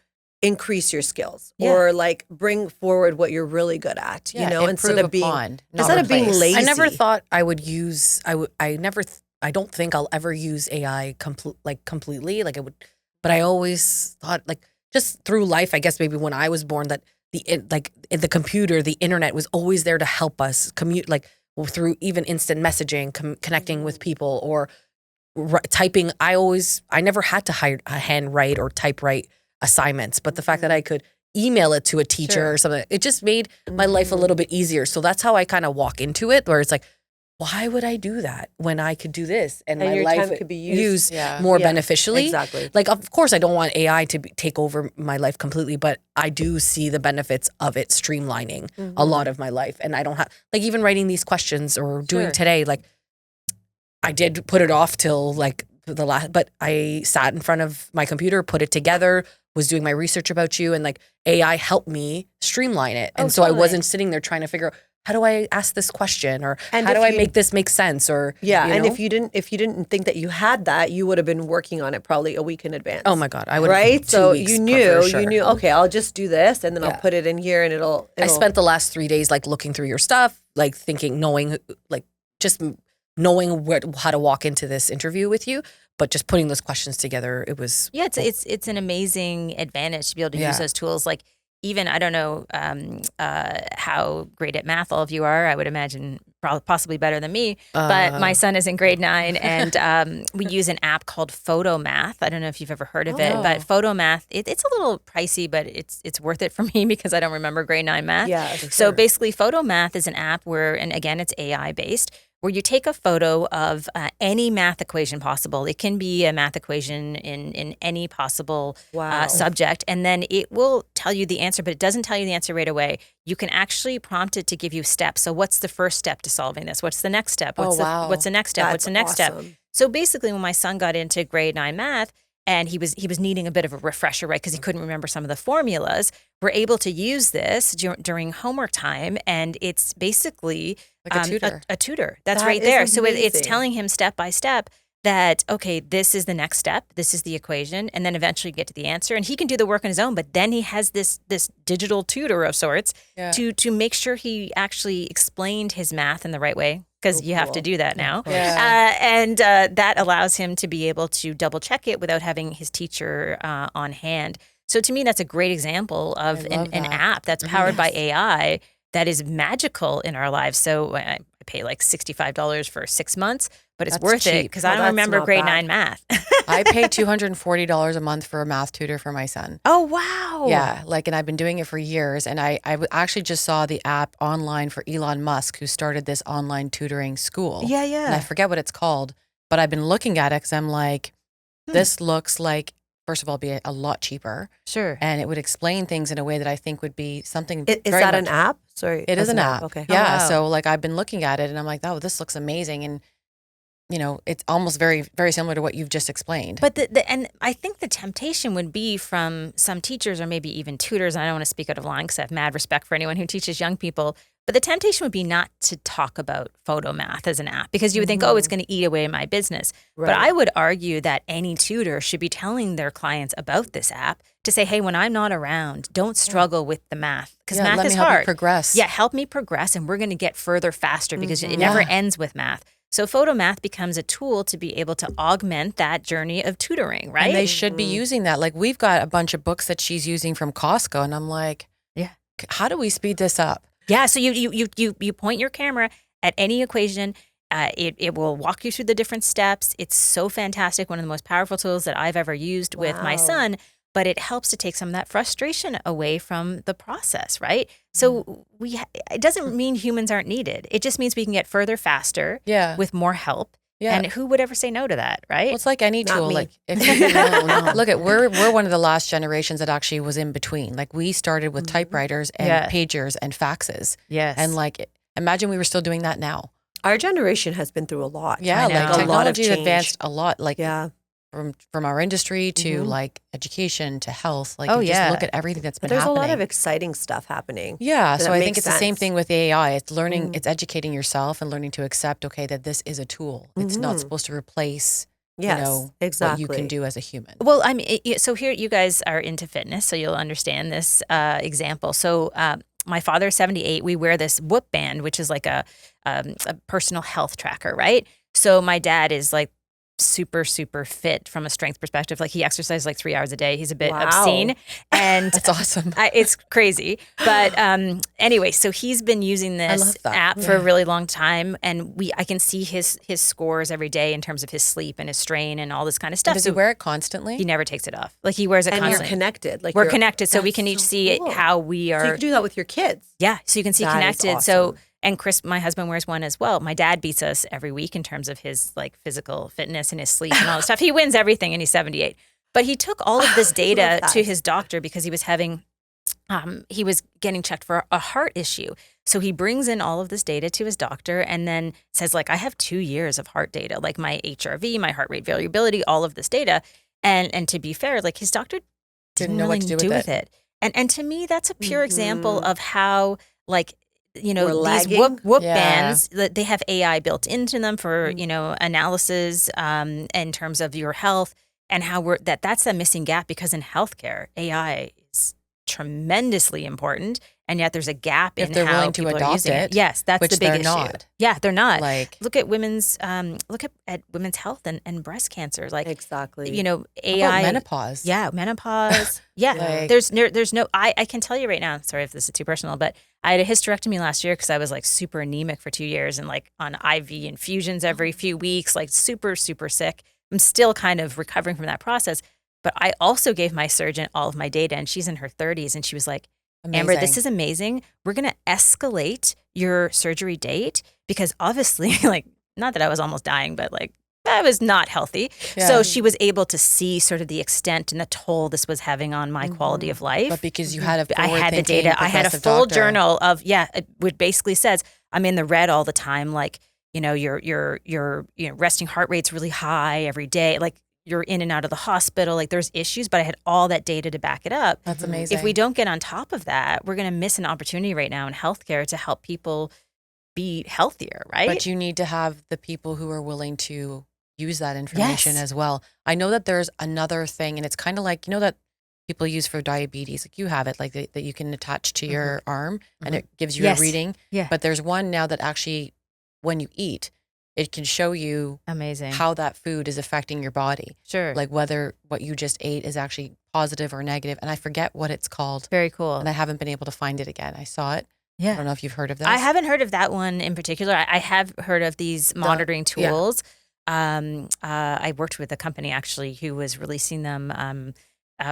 increase your skills Yeah. or like bring forward what you're really good at. Yeah, instead improve of being upon, not instead of being replace. lazy. I never thought I would use. I don't think I'll ever use AI completely. Like I would, but I always thought like just through life. I guess maybe when I was born, that the computer, the internet was always there to help us commute. Like through even instant messaging, connecting with people or typing. I never had to handwrite or typewrite assignments, but the fact that I could email it to a teacher Sure. or something, it just made my life a little bit easier. So that's how I kind of walk into it, where it's like, why would I do that when I could do this and And my your life time could be used- Yeah. more Yeah, beneficially? exactly. Like, of course, I don't want AI to take over my life completely, but I do see the benefits of it streamlining a lot of my life. And I don't have, like, even writing these questions or doing Sure. today, like, I did put it off till like the last, but I sat in front of my computer, put it together, was doing my research about you, and like AI helped me streamline it. And Oh, so I totally. wasn't sitting there trying to figure out, how do I ask this question, or And how if do I you- make this make sense, or Yeah, you and know? if you didn't think that you had that, you would have been working on it probably a week in advance. Oh my God, I would Right? So you knew, Sure. okay, I'll just do this and then Yeah. I'll put it in here and it'll I spent the last 3 days like looking through your stuff, like thinking, knowing, like just knowing how to walk into this interview with you, but just putting those questions together, it was Yeah, it's an amazing advantage to be able to Yeah. use those tools. Like even I don't know how great at math all of you are. I would imagine possibly better than me. But my son is in grade 9, and we use an app called Photomath. I don't know if you've ever heard of it, but Photomath it's a little pricey, but it's worth it for me because I don't remember grade 9 math. Yeah, for So sure. basically, Photomath is an app where, and again, it's AI based, where you take a photo of any math equation possible. It can be a math equation in any possible Wow. subject, and then it will tell you the answer, but it doesn't tell you the answer right away. You can actually prompt it to give you steps. So what's the first step to solving this? What's the next step? Oh, wow. What's the next step? What's the next step? awesome. So basically, when my son got into grade 9 math, and he was needing a bit of a refresher, right? Because he couldn't remember some of the formulas. We're able to use this during homework time, and it's basically Like a tutor. A tutor. That's That right is there. So it's amazing. telling him step by step that, okay, this is the next step, this is the equation, and then eventually get to the answer. And he can do the work on his own, but then he has this digital tutor of sorts Yeah. to make sure he actually explained his math in the right way, because you have to cool. do that now. Yeah. And that allows him to be able to double check it without having his teacher on hand. So to me, that's a great example of I love an that. app that's powered by AI that is magical in our lives. So I pay like $65 for 6 months, but it's That's worth it cheap. because Oh, I don't that's remember not grade bad. 9 math. I pay $240 a month for a math tutor for my son. Oh, wow. Yeah, like, and I've been doing it for years. And I actually just saw the app online for Elon Musk, who started this online tutoring school. Yeah, And I forget what it's called, but I've been looking at it because I'm like, this looks like, first of all, be a lot cheaper, Sure. and it would explain things in a way that I think would be something. Is very that much- an app? Sorry. It is that's an app. Okay. Yeah. wow. So like I've been looking at it and I'm like, oh, this looks amazing. And it's almost very, very similar to what you've just explained. But and I think the temptation would be from some teachers or maybe even tutors. And I don't want to speak out of line because I have mad respect for anyone who teaches young people. But the temptation would be not to talk about Photomath as an app because you would think, oh, it's going to eat away my business. But Right. I would argue that any tutor should be telling their clients about this app to say, hey, when I'm not around, don't struggle with the math because Yeah, math let is me help you hard. progress. Yeah, help me progress, and we're going to get further faster because it never Yeah. ends with math. So Photomath becomes a tool to be able to augment that journey of tutoring, right? And they should be using that. Like we've got a bunch of books that she's using from Costco, and I'm like, Yeah. how do we speed this up? Yeah, so you point your camera at any equation. It will walk you through the different steps. It's so fantastic. One of the most powerful tools that I've ever used with my Wow. son. But it helps to take some of that frustration away from the process, right? So it doesn't mean humans aren't needed. It just means we can get further faster Yeah. with more help. Yeah. And who would ever say no to that, right? Well, it's like any Not tool. me. Like if look at we're one of the last generations that actually was in between. Like we started with typewriters and Yeah. pagers and faxes, yes. and like imagine we were still doing that now. Our generation has been through a lot. Yeah, I know. like A lot of technology change. advanced a lot. Like Yeah. from our industry to Mhm. like education to health. Like Oh, you just yeah. look at everything that's been There's happening. a lot of exciting stuff happening. Yeah, so that I think makes it's the same sense. thing with AI. It's learning, Mm. it's educating yourself and learning to accept, okay, that this is a tool. It's not Mhm. supposed to replace, Yes, what exactly. you can do as a human. Well, I mean, so here you guys are into fitness, so you'll understand this example. So my father's 78. We wear this Whoop band, which is like a personal health tracker, right? So my dad is like super, super fit from a strength perspective. Like he exercises like 3 hours a day. He's a bit Wow. obscene, and That's awesome. it's crazy. But anyway, so he's been using this love that. app for a really long time, and I can see his scores every day in terms of his sleep and his strain and all this kind of stuff. Does so he wear it constantly? he never takes it off. Like he wears it And you're constantly. connected. Like We're you're- connected, so we That's can each so see cool. how we So you are. can do that with your kids. Yeah, so you can see That is connected. So awesome. And Chris, my husband, wears one as well. My dad beats us every week in terms of his like physical fitness and his sleep and all this stuff. He wins everything and he's 78. But he took all of this data to his doctor because he was he was getting checked for a heart issue. So he brings in all of this data to his doctor and then says, like, I have 2 years of heart data, like my HRV, my heart rate variability, all of this data. And to be fair, like his doctor didn't know really what to do with it. And to me, that's a pure example of how, like, you know, We're these lagging. whoop Yeah. bands, that they have AI built into them for, you know, analysis in terms of your health, and how that's a missing gap, because in healthcare, AI is tremendously important, and yet there's a gap If in they're how willing to people are adopt using it, Yes, that's which the big they're issue. not. Yeah, they're not. Like, Look at women's look at women's health and breast cancer. Like, Exactly. you know, how AI about menopause. Yeah, menopause. Yeah, Like- there's no. I can tell you right now. Sorry if this is too personal, but I had a hysterectomy last year because I was like super anemic for 2 years and like on IV infusions every few weeks, like super sick. I'm still kind of recovering from that process, but I also gave my surgeon all of my data, and she's in her 30s, and she was like, Amber, this is amazing. We're going to escalate your surgery date because obviously, like, not that I was almost dying, but like I was not healthy. Yeah. So she was able to see sort of the extent and the toll this was having on my quality of life. But because you had a I had the forward-thinking, data. I had a progressive full doctor. journal of, it would basically says I'm in the red all the time. Like, you know, your resting heart rate's really high every day. Like, you're in and out of the hospital. Like, there's issues, but I had all that data to back it up. That's amazing. If we don't get on top of that, we're going to miss an opportunity right now in healthcare to help people be healthier, right? But you need to have the people who are willing to use that information Yes. as well. I know that there's another thing, and it's kind of like, you know, that people use for diabetes, like you have it, like that you can attach to your arm and it gives you Yes. a reading. Yeah. But there's one now that actually, when you eat, it can show you Amazing. how that food is affecting your body. Sure. Like whether what you just ate is actually positive or negative. And I forget what it's called. Very cool. And I haven't been able to find it again. I saw it. I Yeah. don't know if you've heard of this. I haven't heard of that one in particular. I have heard of these monitoring tools. I worked with a company actually who was releasing them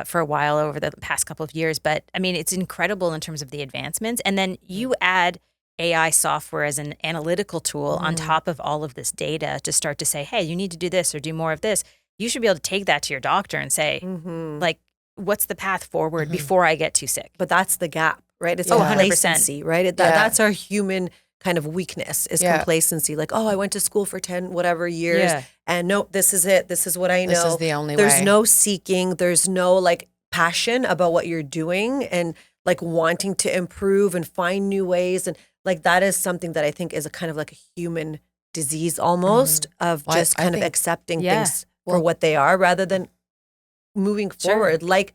for a while over the past couple of years. But I mean, it's incredible in terms of the advancements. And then you add AI software as an analytical tool on top of all of this data to start to say, hey, you need to do this or do more of this. You should be able to take that to your doctor and say, like, what's the path forward before I get too sick? But that's the gap, right? It's Oh, 100%. complacency, right? That's our human kind of weakness is Yeah. complacency. Like, oh, I went to school for 10 whatever years Yeah. and nope, this is it. This is what I know. This is the only There's way. no seeking. There's no like passion about what you're doing and like wanting to improve and find new ways. And like that is something that I think is a kind of like a human disease almost of Well, I just kind of think- accepting Yeah. things for what they are rather than moving Sure. forward like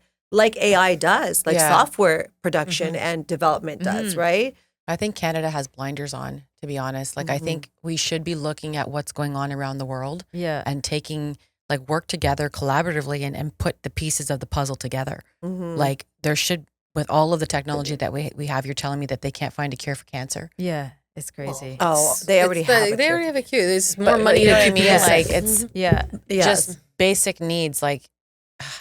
AI does, like Yeah. software production and development does, right? I think Canada has blinders on, to be honest. Like, I think we should be looking at what's going on around the world Yeah. and taking, like, work together collaboratively and put the pieces of the puzzle together. Like, there should, with all of the technology that we have, you're telling me that they can't find a cure for cancer. Yeah. It's crazy. Oh, they already have it. They already have a queue. There's more But money you know to what I keep mean? people It's like, sick. it's Yeah. Yes. just basic needs. Like,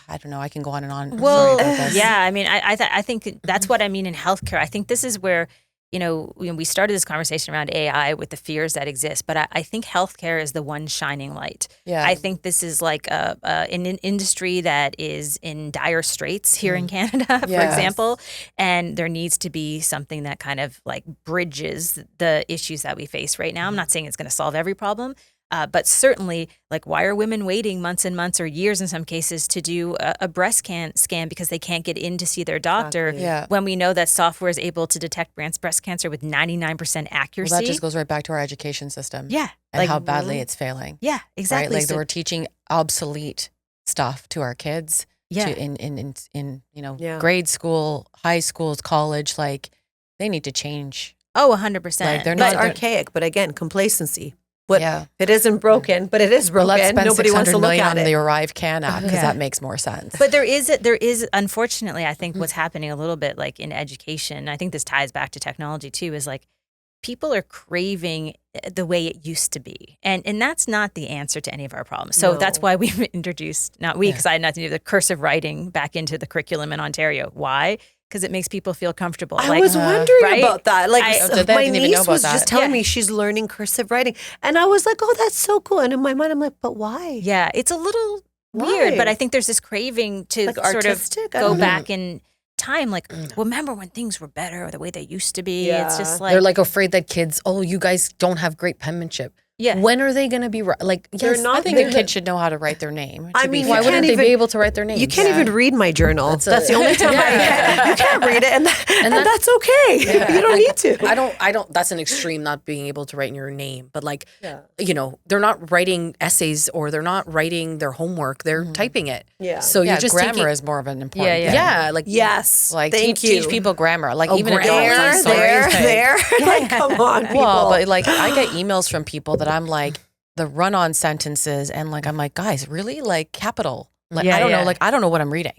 I don't know. I can go on and on. I'm Well, sorry about this. yeah. I mean, I think that's what I mean in healthcare. I think this is where, you know, when we started this conversation around AI with the fears that exist, but I think healthcare is the one shining light. Yeah. I think this is like an industry that is in dire straits here in Canada, for Yes. example, and there needs to be something that kind of like bridges the issues that we face right now. I'm not saying it's going to solve every problem. But certainly, like, why are women waiting months and months or years in some cases to do a breast scan because they can't get in to see their doctor? Exactly. Yeah. When we know that software is able to detect breast cancer with 99% accuracy. Well, that just goes right back to our education system. Yeah, And like, how badly it's failing. yeah, exactly. Right? Like, So- we're teaching obsolete stuff to our kids. Yeah. To in you know, Yeah. grade school, high schools, college. Like, they need to change. oh, 100%. Like, they're It's not- archaic, but again, complacency. What Yeah. it isn't broken, but it is Well, broken. let's spend Nobody wants to 600 look million at on it. the Arrive Can app because Yeah. that makes more sense. But there is unfortunately, I think what's happening a little bit like in education, I think this ties back to technology too, is like people are craving the way it used to be. And that's not the answer to any of our problems. So that's No. why we've introduced, not we, because I had nothing to do with the cursive writing back into the curriculum in Ontario. Why? because it makes people feel comfortable. I was wondering right? about that. Like, I- so I my didn't even know niece about was just that. telling Yeah. me she's learning cursive writing. And I was like, oh, that's so cool. And in my mind, I'm like, but why? Yeah, it's a little Why? weird, but I think there's this craving to Like sort artistic? I of go don't know. back in time. Like, remember when things were better or the way they used to be? It's Yeah. just like, They're like afraid that kids, oh, you guys don't have great penmanship. yeah. When are they going to be like? They're Yes, not- I think they're a kid should know how to write their name. I to be mean, Why you fair. wouldn't can't they be even- able to write their names? You can't even read my journal. That's the only time you can't read it, and that's okay. You don't need to. I don't. That's an extreme, not being able to write in your name. But like, you know, they're not writing essays or they're not writing their homework. They're typing it. Yeah. So Yeah, you're just grammar taking, is more of an important Yeah, thing. yeah, like Yes. Like Thank teach you. people grammar. Like Oh, even grammar. adults. There, I'm sorry. there. Like, come on, people. Well, but like I get emails from people that I'm like the run-on sentences, and like I'm like, guys, really? Like capital? Like Yeah, I don't yeah. know. Like I don't know what I'm reading.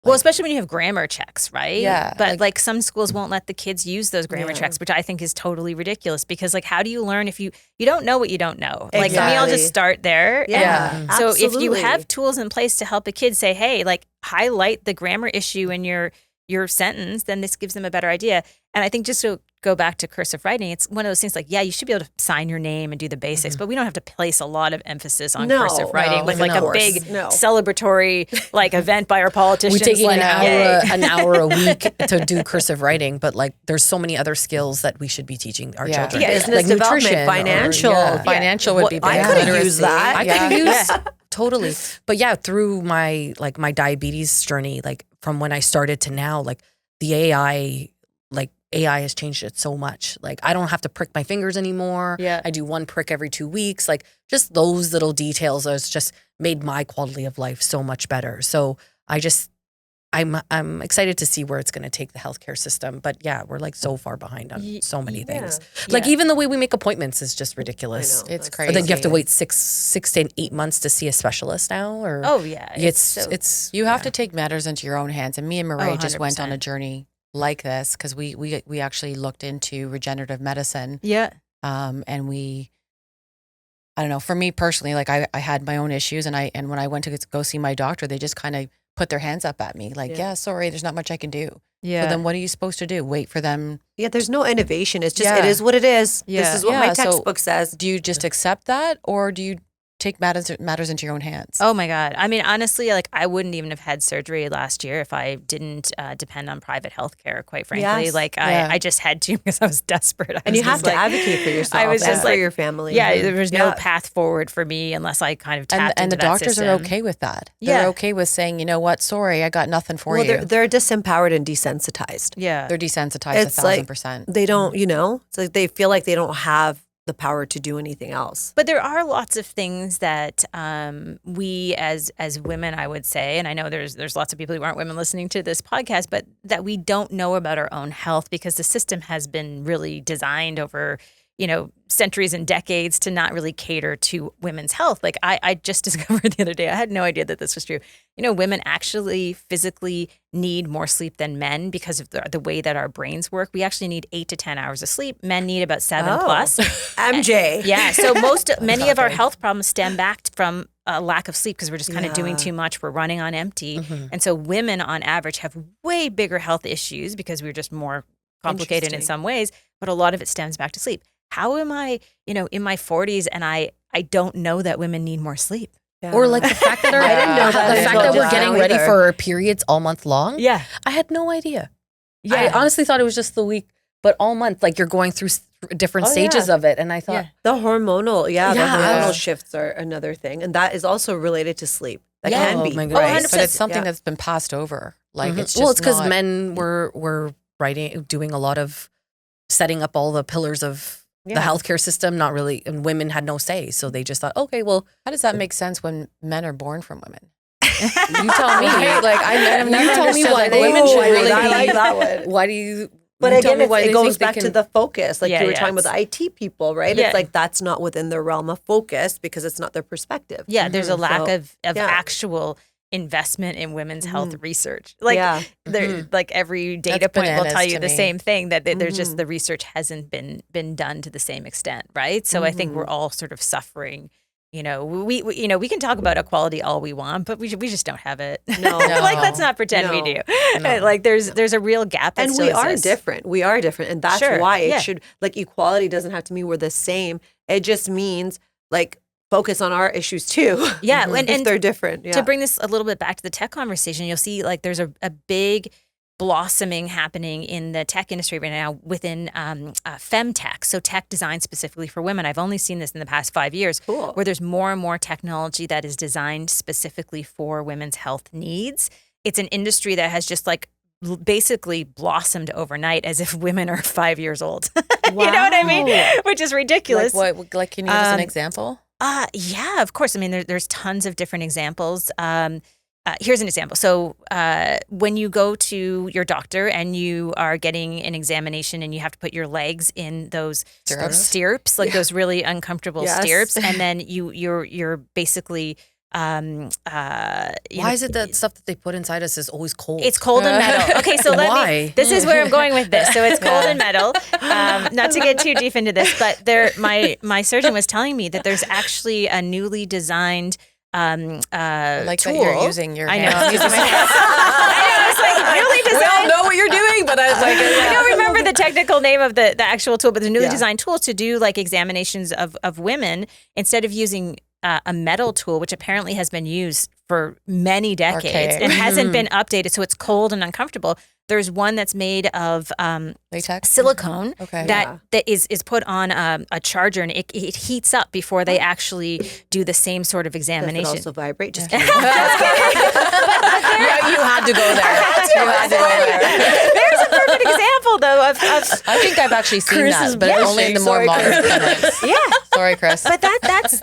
Well, especially when you have grammar checks, right? Yeah, But like some schools won't let the kids use those grammar Yeah. checks, which I think is totally ridiculous because like how do you learn if you don't know what you don't know? Like for me, I'll Exactly. just start there. Yeah, And so if you absolutely. have tools in place to help a kid say, hey, like highlight the grammar issue in your sentence, then this gives them a better idea. And I think just to go back to cursive writing, it's one of those things like, yeah, you should be able to sign your name and do the basics, but we don't have to place a lot of emphasis on No, cursive writing no, with of like a course. big No. celebratory like event by our politicians. we're taking like, yay. an hour a week to do cursive writing, but like there's so many other skills that we should be teaching our Yeah. children. Yeah, business like development, nutrition or- financial. yeah. Financial would be Well, I big. could have Literacy. used that. I Yeah. could have used Yeah. totally. But yeah, through my diabetes journey, like from when I started to now, like the AI has changed it so much. Like I don't have to prick my fingers anymore. Yeah. I do one prick every 2 weeks. Like just those little details has just made my quality of life so much better. So I'm excited to see where it's going to take the healthcare system. But yeah, we're like so far behind on so many things. Like Yeah. even the way we make appointments is just ridiculous. I know. It's Or crazy. then you have to wait six to 8 months to see a specialist now, or Oh yeah. it's You have to take matters into your own hands. And me and Marae just went on a 100%. journey like this because we actually looked into regenerative medicine. Yeah. And I don't know, for me personally, like I had my own issues and when I went to go see my doctor, they just kind of put their hands up at me like, yeah, sorry, there's not much I can do. Yeah. So then what are you supposed to do? Wait for them? Yeah, there's no innovation. It's just, Yeah. it is what it is. Yeah. This is what Yeah, my so- textbook says. Do you just accept that or do you take matters into your own hands? Oh my God. I mean, honestly, like I wouldn't even have had surgery last year if I didn't depend on private health care, quite frankly. Yes. Like Yeah. I just had to because I was desperate. I And was you have just to like- advocate for yourself I was and just for like, your family. yeah, there was no Yeah. path forward for me unless I kind of and tapped the into that doctors system. are okay with that. Yeah. They're okay with saying, you know what, sorry, I got nothing for Well, you. they're disempowered and desensitized. Yeah. They're desensitized It's like 1,000%. they don't, it's like they feel like they don't have the power to do anything else. But there are lots of things that we as women, I would say, and I know there's lots of people who aren't women listening to this podcast, but that we don't know about our own health because the system has been really designed over, centuries and decades to not really cater to women's health. Like I just discovered the other day, I had no idea that this was true. Women actually physically need more sleep than men because of the way that our brains work. We actually need 8 to 10 hours of sleep. Men need about 7 Oh. plus. MJ. Yeah. So many of our health problems stem back from a lack of sleep because we're just kind of doing too much. We're running on empty. And so women on average have way bigger health issues because we're just more complicated in Interesting. some ways. But a lot of it stems back to sleep. How am I, in my 40s and I don't know that women need more sleep? Yeah. or like the fact that I didn't know that the fact that until we're just getting now ready either. for our periods all month long. Yeah. I had no idea. Yeah. I honestly thought it was just the week, but all month, like you're going through different Oh, stages yeah. of it, and I thought, Yeah. the hormonal, Yeah. the hormonal shifts are another thing. And that is also related to sleep. That Yeah. can Oh be. my God. Oh, Right. 100%. But it's something Yeah. that's been passed over. Like Mhm. it's just well, it's because not- men were doing a lot of setting up all the pillars of the Yeah. healthcare system, not really, and women had no say, so they just thought, okay, well, How does that make sense when men are born from women? you tell me. Like I've never you tell me understood, why like, women should Ooh, really I be. like that one. Why do you? But you tell again, me why it they goes think they back to can- the focus. Like Yeah, you were yeah. talking about the IT people, right? Yeah. It's like that's not within their realm of focus because it's not their perspective. Yeah. There's a lack So, of yeah. actual investment in women's health research. Like, Yeah. like every data That's point will bananas tell you to the me. same thing that there's just the research hasn't been done to the same extent, right? So I think we're all sort of suffering we can talk about equality all we want, but we just don't have it. No. Like let's not pretend we No. do. No. Like there's a real gap that And still we are exists. different. We are different. And that's Sure, why it yeah. should, like, equality doesn't have to mean we're the same. It just means, like, focus on our issues too. Yeah, if they're different. Yeah. To bring this a little bit back to the tech conversation, you'll see like there's a big blossoming happening in the tech industry right now within femtech, so tech designed specifically for women. I've only seen this in the past 5 years, Cool. where there's more and more technology that is designed specifically for women's health needs. It's an industry that has just like basically blossomed overnight as if women are 5 years old. You know what I mean? Wow. Which is ridiculous. Like what? Like, can you give us an Um, example? Yeah, of course. I mean, there's tons of different examples. Here's an example. So when you go to your doctor and you are getting an examination and you have to put your legs in those stirrups, like those really uncomfortable Yes. stirrups, and then you're basically Why is it that stuff that they put inside us is always cold? it's cold and metal. Okay, so Why? this is where I'm going with this. So it's cold and metal. Not to get too deep into this, but my surgeon was telling me that there's actually a newly designed Like tool. that you're using your I know. hands. I'm using my hands. I know. It's like newly we all designed. know what you're doing, but I was like, I don't remember the technical name of the actual tool, but the newly Yeah. designed tool to do like examinations of women instead of using a metal tool, which apparently has been used for many decades Archaic. and hasn't been updated, so it's cold and uncomfortable. There's one that's made of Latex. silicone Okay. that is put on a charger, and it heats up before they actually do the same sort of Does it examination. also vibrate? Just kidding. yeah, you had to go there. You had to go there. There's a perfect example, though, of I think I've actually seen Chris that, is but only in the more Sorry, modern Chris. clinics. yeah. Sorry, Chris. But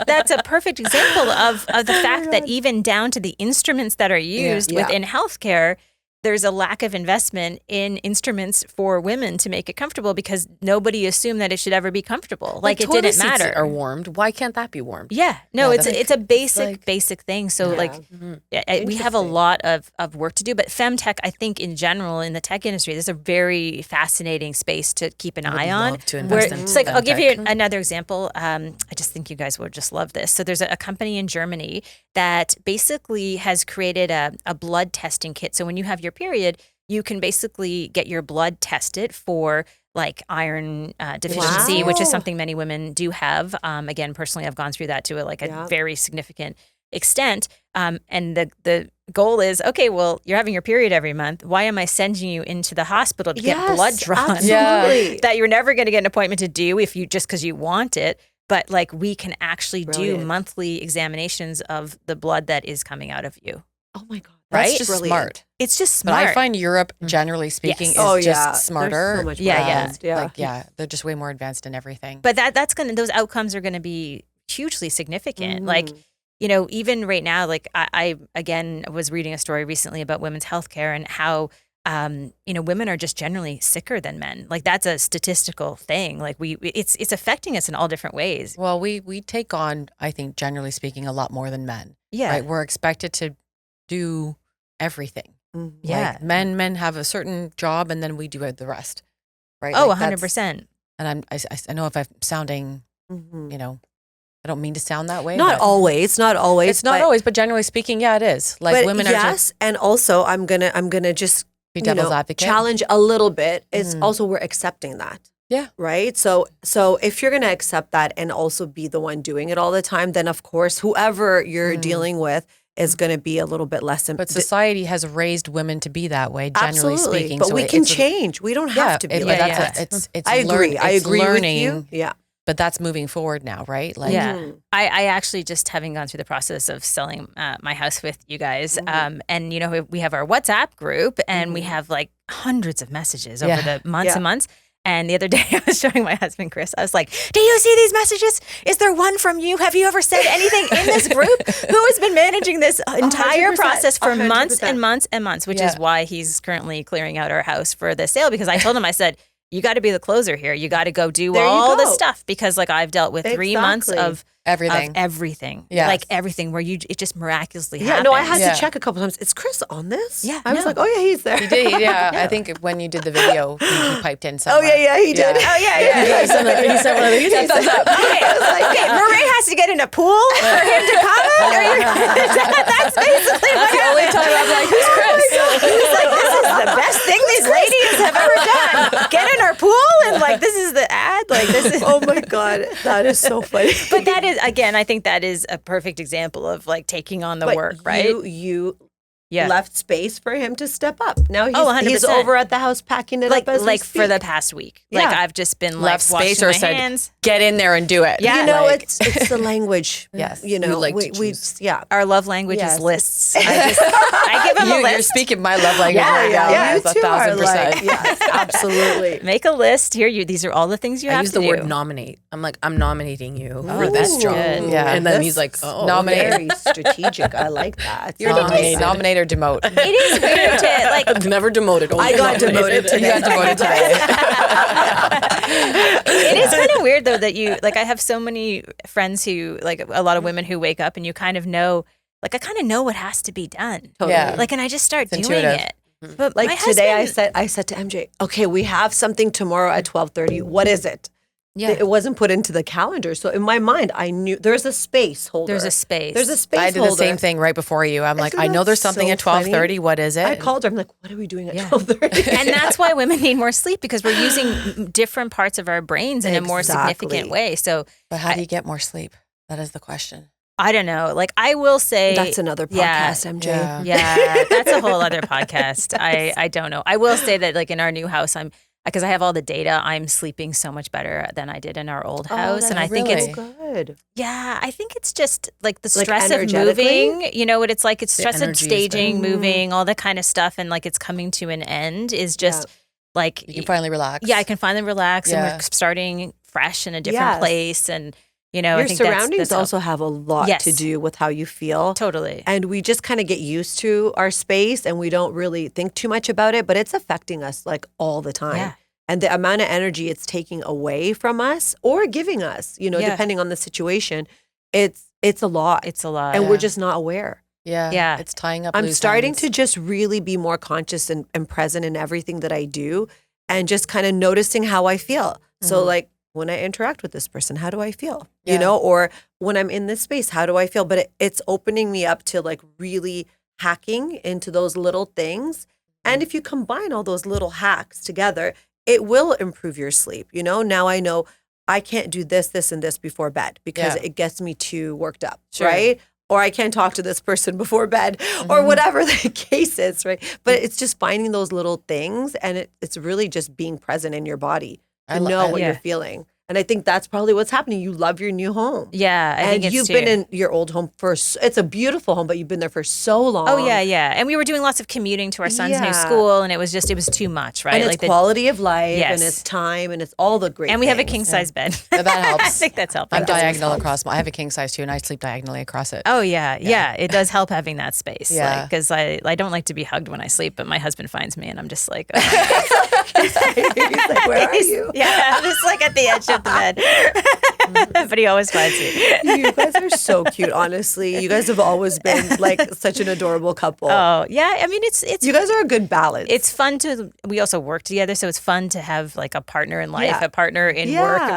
that's a perfect example of the fact that even down to the instruments that are used Yeah. within healthcare, there's a lack of investment in instruments for women to make it comfortable because nobody assumed that it should ever be comfortable. Like it toilet didn't seats matter. Are warmed. Why can't that be warmed? Yeah, no, Yeah, it's a basic like- basic thing. So Yeah. like we have a Interesting. lot of work to do, but femtech, I think in general in the tech industry, this is a very fascinating space to keep an eye on. love to Where invest in it's like I'll give you femtech. another example. I just think you guys would just love this. So there's a company in Germany that basically has created a blood testing kit. So when you have your period, you can basically get your blood tested for like iron deficiency, which is Wow. something many women do have. Again, personally, I've gone through that to a Yeah. very significant extent. And the goal is, okay, well, you're having your period every month. Why am I sending you into the hospital to get blood drawn? Absolutely. That you're never going to get an appointment to do if you just because you want it. But like we can actually do Brilliant. monthly examinations of the blood that is coming out of you. Oh my God. Right? That's just Brilliant. smart. It's just But smart. I find Europe, generally speaking, Yes. is Oh, just yeah. smarter. They're so much Yeah, more yeah. advanced. Yeah. Like, yeah, they're just way more advanced in everything. But that's gonna those outcomes are gonna be hugely significant. Like, Mhm. even right now, like I again was reading a story recently about women's healthcare and how women are just generally sicker than men. Like that's a statistical thing. Like it's affecting us in all different ways. Well, we take on, I think, generally speaking, a lot more than men. Yeah. Right? We're expected to do everything. Mhm. Yeah. Like men have a certain job, and then we do the rest. Right? Oh, Like, 100%. And I know if I'm sounding, Mhm. I don't mean to sound that way. Not but always, not always. It's not but- always, but generally speaking, yeah, it is. Like but women are yes, just and also I'm gonna just be devil's advocate. challenge a little bit. It's Mhm. also we're accepting that. Yeah. Right. So if you're gonna accept that and also be the one doing it all the time, then of course whoever you're dealing with is gonna be a little bit less. But society has raised women to be that way, generally absolutely. speaking. But so we it- can it's a- change. We don't have to be. but like yeah, that. it's I agree. I it's agree learning, with you. Yeah. But that's moving forward now, right? Like, Yeah. Mhm. I actually just having gone through the process of selling my house with you guys, and we have our WhatsApp group, and we have like hundreds of messages over Yeah. the months Yeah. and months. And the other day, I was showing my husband Chris. I was like, "Do you see these messages? Is there one from you? Have you ever said anything in this group? Who has been managing this entire 100%, process for months 100%. and months and months?" Which is Yeah. why he's currently clearing out our house for the sale. Because I told him, I said, you got to be the closer here. You got to go do There you all the go. stuff because like I've dealt with 3 months Exactly. of Everything. Yeah. like everything where it just miraculously Yeah, happens. no, I had Yeah. to check a couple times. Is Chris on this? Yeah, I was no. like, oh yeah, he's there. He did. Yeah. I think when you did the video, he piped in Oh somewhere. yeah, he did. Yeah. Oh yeah. He said one of these. Thumbs up. Okay, Marie has to get in a pool for him to comment. That's basically That's the only time I'm like, who's Chris? He's like, this is the best thing these ladies have ever done. Get in our pool and like this is the ad. Like this is. Oh my god, that is so funny. But that is again, I think that is a perfect example of like taking on the But work, right? You Yeah. left space for him to step up. Now he's, 100%. he's over at the house packing it like up as we like for the speak. past week. Yeah. Like I've just been like Left space washing or my said, hands. get in there and do it. Yeah. You know, Like- it's the language. Yes. You know, We like to we choose. yeah. Our love language Yes. is lists. I give him a You're list. speaking my love language Yeah, right now. yeah, you Yes, too are 1,000%. like, yes, absolutely. Make a list. Here, these are all the things you I have use to the do. word nominate. I'm like, I'm nominating you for Ooh, this that's job. good. Yeah. And then That's he's like, oh, nominate. Very strategic. I like that. You're Nominated. nominate or demote. It is weird to like. I've never demoted. Only I got nominated. demoted today. You got demoted today. It is kind of weird though that you like. I have so many friends who like a lot of women who wake up and you kind of know. Like I kind of know what has to be done. Totally. Yeah. Like and I just start It's doing intuitive. it. But Like my today, husband, I said to MJ, okay, we have something tomorrow at 12:30. What is it? yeah, It wasn't put into the calendar, so in my mind, I knew there's a space holder. there's a space. There's a space I did holder. the same thing right before you. I'm like, Isn't I know that there's something so at 12:30. What is it? I called her. I'm like, what are we doing at Yeah. 12:30? And that's why women need more sleep because we're using different parts of our brains in a more significant Exactly. way. So But how do you get more sleep? That is the question. I don't know. Like I will say That's another Yeah. podcast, MJ. Yeah. Yeah, that's a whole other podcast. I don't know. I will say that like in our new house, because I have all the data, I'm sleeping so much better than I did in our old house. And I think really? it's good. I think it's just like the Like stress of energetically? moving. You know what it's like? It's The stress of energy is staging, better. moving, all that kind of stuff, and like it's coming to an end is just like You can finally relax. yeah, I can finally relax and Yeah. we're starting fresh in a different Yes. place. And you know, I Your think surroundings that's also have a lot Yes. to do with how you feel. totally. And we just kind of get used to our space and we don't really think too much about it, but it's affecting us like all the time. Yeah. And the amount of energy it's taking away from us or giving us, you know, Yeah. depending on the situation, it's a lot. It's a lot. And we're Yeah. just not aware. Yeah. Yeah. It's tying up I'm loose starting ends. to just really be more conscious and present in everything that I do and just kind of noticing how I feel. So Mm-hmm. like when I interact with this person, how do I feel? Yeah. You know, or when I'm in this space, how do I feel? But it's opening me up to like really hacking into those little things. And if you combine all those little hacks together, it will improve your sleep. You know, now I know I can't do this, this, and this before bed because Yeah. it gets me too worked up, Sure. right? Or I can't talk to this person before bed or whatever the case is, right? But it's just finding those little things and it's really just being present in your body to know what yeah. you're feeling. And I think that's probably what's happening. You love your new home. Yeah, I think And it's you've too. been in your old home it's a beautiful home, but you've been there for so long. Oh yeah. And we were doing lots of commuting to our son's new Yeah. school, and it was too much, right? And it's like the- quality of life Yes. and it's time and it's all the great and we have a things. king size bed. Yeah, that helps. I think that's helping. I'm diagonal across. I have a king size too, and I sleep diagonally across it. Oh yeah. It does help having that space. Yeah. because I don't like to be hugged when I sleep, but my husband finds me, and I'm just like, He's like, where are you? yeah, I'm just like at the edge of the bed. But he always finds me. You guys are so cute, honestly. You guys have always been like such an adorable couple. Oh yeah, I mean it's You guys are a good balance. it's fun to we also work together, so it's fun to have like a partner in life, Yeah. a partner in work. And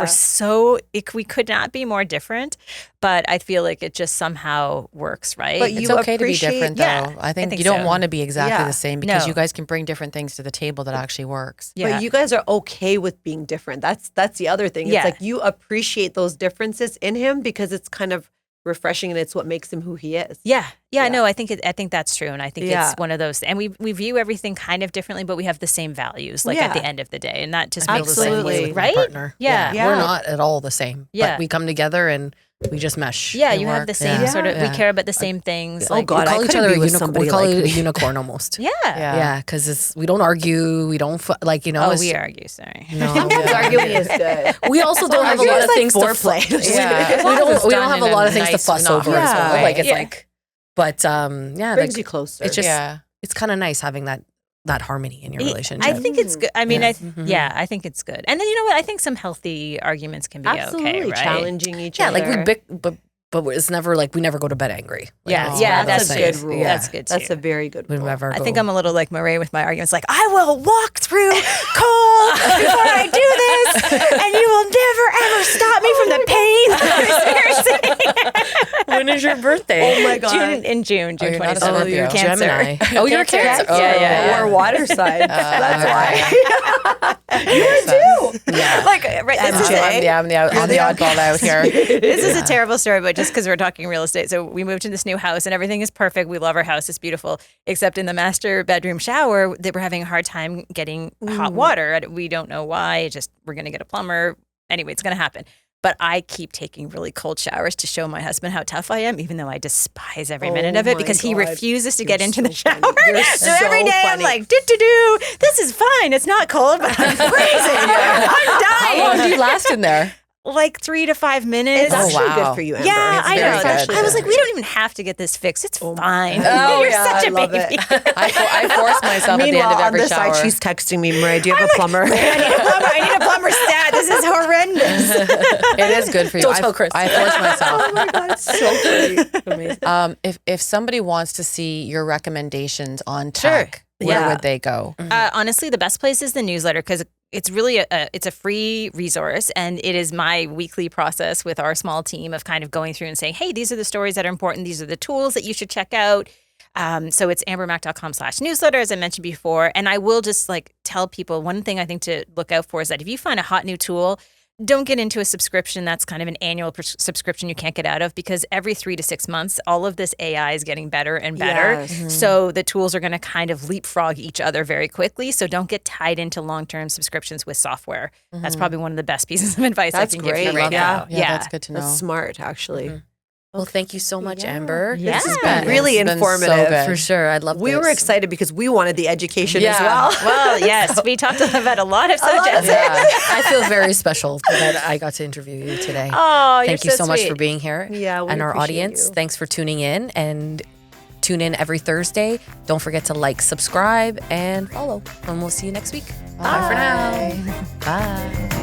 Yeah. we could not be more different, but I feel like it just somehow works, right? But It's you okay to be appreciate- different, though. yeah, I think think you don't so. want to be exactly Yeah. the same because No. you guys can bring different things to the table that actually works. yeah. But you guys are okay with being different. That's the other thing. It's Yeah. like you appreciate those differences in him because it's kind of refreshing and it's what makes him who he is. Yeah. Yeah. No, I think that's true, and I think Yeah. it's one of those. And we view everything kind of differently, but we have the same values, like at Yeah. the end of the day, and that just I feel makes the same way Absolutely. with my right? partner. Yeah. Yeah. We're not at all the same. Yeah. But we come together and we just mesh. Yeah, It you have the works. same Yeah. sort of. We Yeah. care about the same things. Oh, like, God, we I call each couldn't other be with we somebody call like it a me. unicorn almost. Yeah. Yeah, because we don't argue. We don't like you know. Oh, it's- we argue. Sorry. No, Sometimes arguing is good. we also don't have a Arguing lot is of like things to foreplay. Yeah. we don't It's we don't done have in a lot a of things to nice, fuss not over as forceful well. way. Like it's Yeah. like, but yeah, Brings like, you closer. it's just Yeah. it's kind of nice having that that harmony in your relationship. I think it's good. I mean, Yeah. I think it's good. And then you know what? I think some healthy arguments can be Absolutely okay, right? challenging each yeah, other. like but it's never like we never go to bed angry. Like, Yeah, it's yeah, one of those that's a things. good rule. Yeah. That's good too. That's a very good We rule. never I go- think I'm a little like Murray with my arguments. Like, I will walk through coal before I do this, and you will never ever stop me from the pain. Seriously. When is your birthday? Oh my God. June you're not a 27th. Scorpio. Cancer. Gemini. Oh, you're a Cancer. Yeah, yeah, yeah. Or water signs. That's why. Yeah. Like, right, this is MJ. I'm the oddball out here. This is a terrible story, but just because we're talking real estate. So we moved to this new house and everything is perfect. We love our house. It's beautiful. Except in the master bedroom shower, they were having a hard time getting hot water. We don't know why. We're going to get a plumber. Anyway, it's going to happen. But I keep taking really cold showers to show my husband how tough I am, even though I despise every minute of it my because he God. refuses to You're get into the so shower. funny. You're So every so day I'm funny. like, this is fine. It's not cold, but I'm freezing. I'm How long do dying. you last in there? Like 3 to 5 minutes. It's actually wow. good for you, Amber. Yeah, It's I very know. good. I was like, we don't even have to get this fixed. It's fine. Oh, You're yeah, such I a love baby. it. I force myself at the Meanwhile, end of on every the shower. side, she's texting me, Murray, do you have a plumber? I need a plumber. I need a plumber stat. This is horrendous. It is good for you. Don't tell Chris. I force myself. Oh my God, it's so funny. Amazing. If somebody wants to see your recommendations on tech, where Yeah. would they go? Honestly, the best place is the newsletter because it's really it's a free resource, and it is my weekly process with our small team of kind of going through and saying, hey, these are the stories that are important. These are the tools that you should check out. So it's ambermac.com/newsletter, as I mentioned before. And I will just like tell people one thing I think to look out for is that if you find a hot new tool, don't get into a subscription that's kind of an annual subscription you can't get out of because every 3 to 6 months, all of this AI is getting better and better. Yes. So the tools are going to kind of leapfrog each other very quickly. So don't get tied into long-term subscriptions with software. That's probably one of the best pieces of advice That's I can give great. you right Yeah. now. Yeah, that's good to know. That's smart, actually. Well, thank you so much, Yeah. Amber. Yeah. This has been Really It's been so informative. good. for sure. I love We this. were excited because we wanted the education as Yeah. well. Well, yes, we talked about a lot of subjects. Yeah, I feel very special that I got to interview you today. Oh, Thank you're you so much sweet. for being here. Yeah, we and our appreciate audience, you. thanks for tuning in and tune in every Thursday. Don't forget to like, subscribe, and follow. And we'll see you next week. Bye for now. Bye.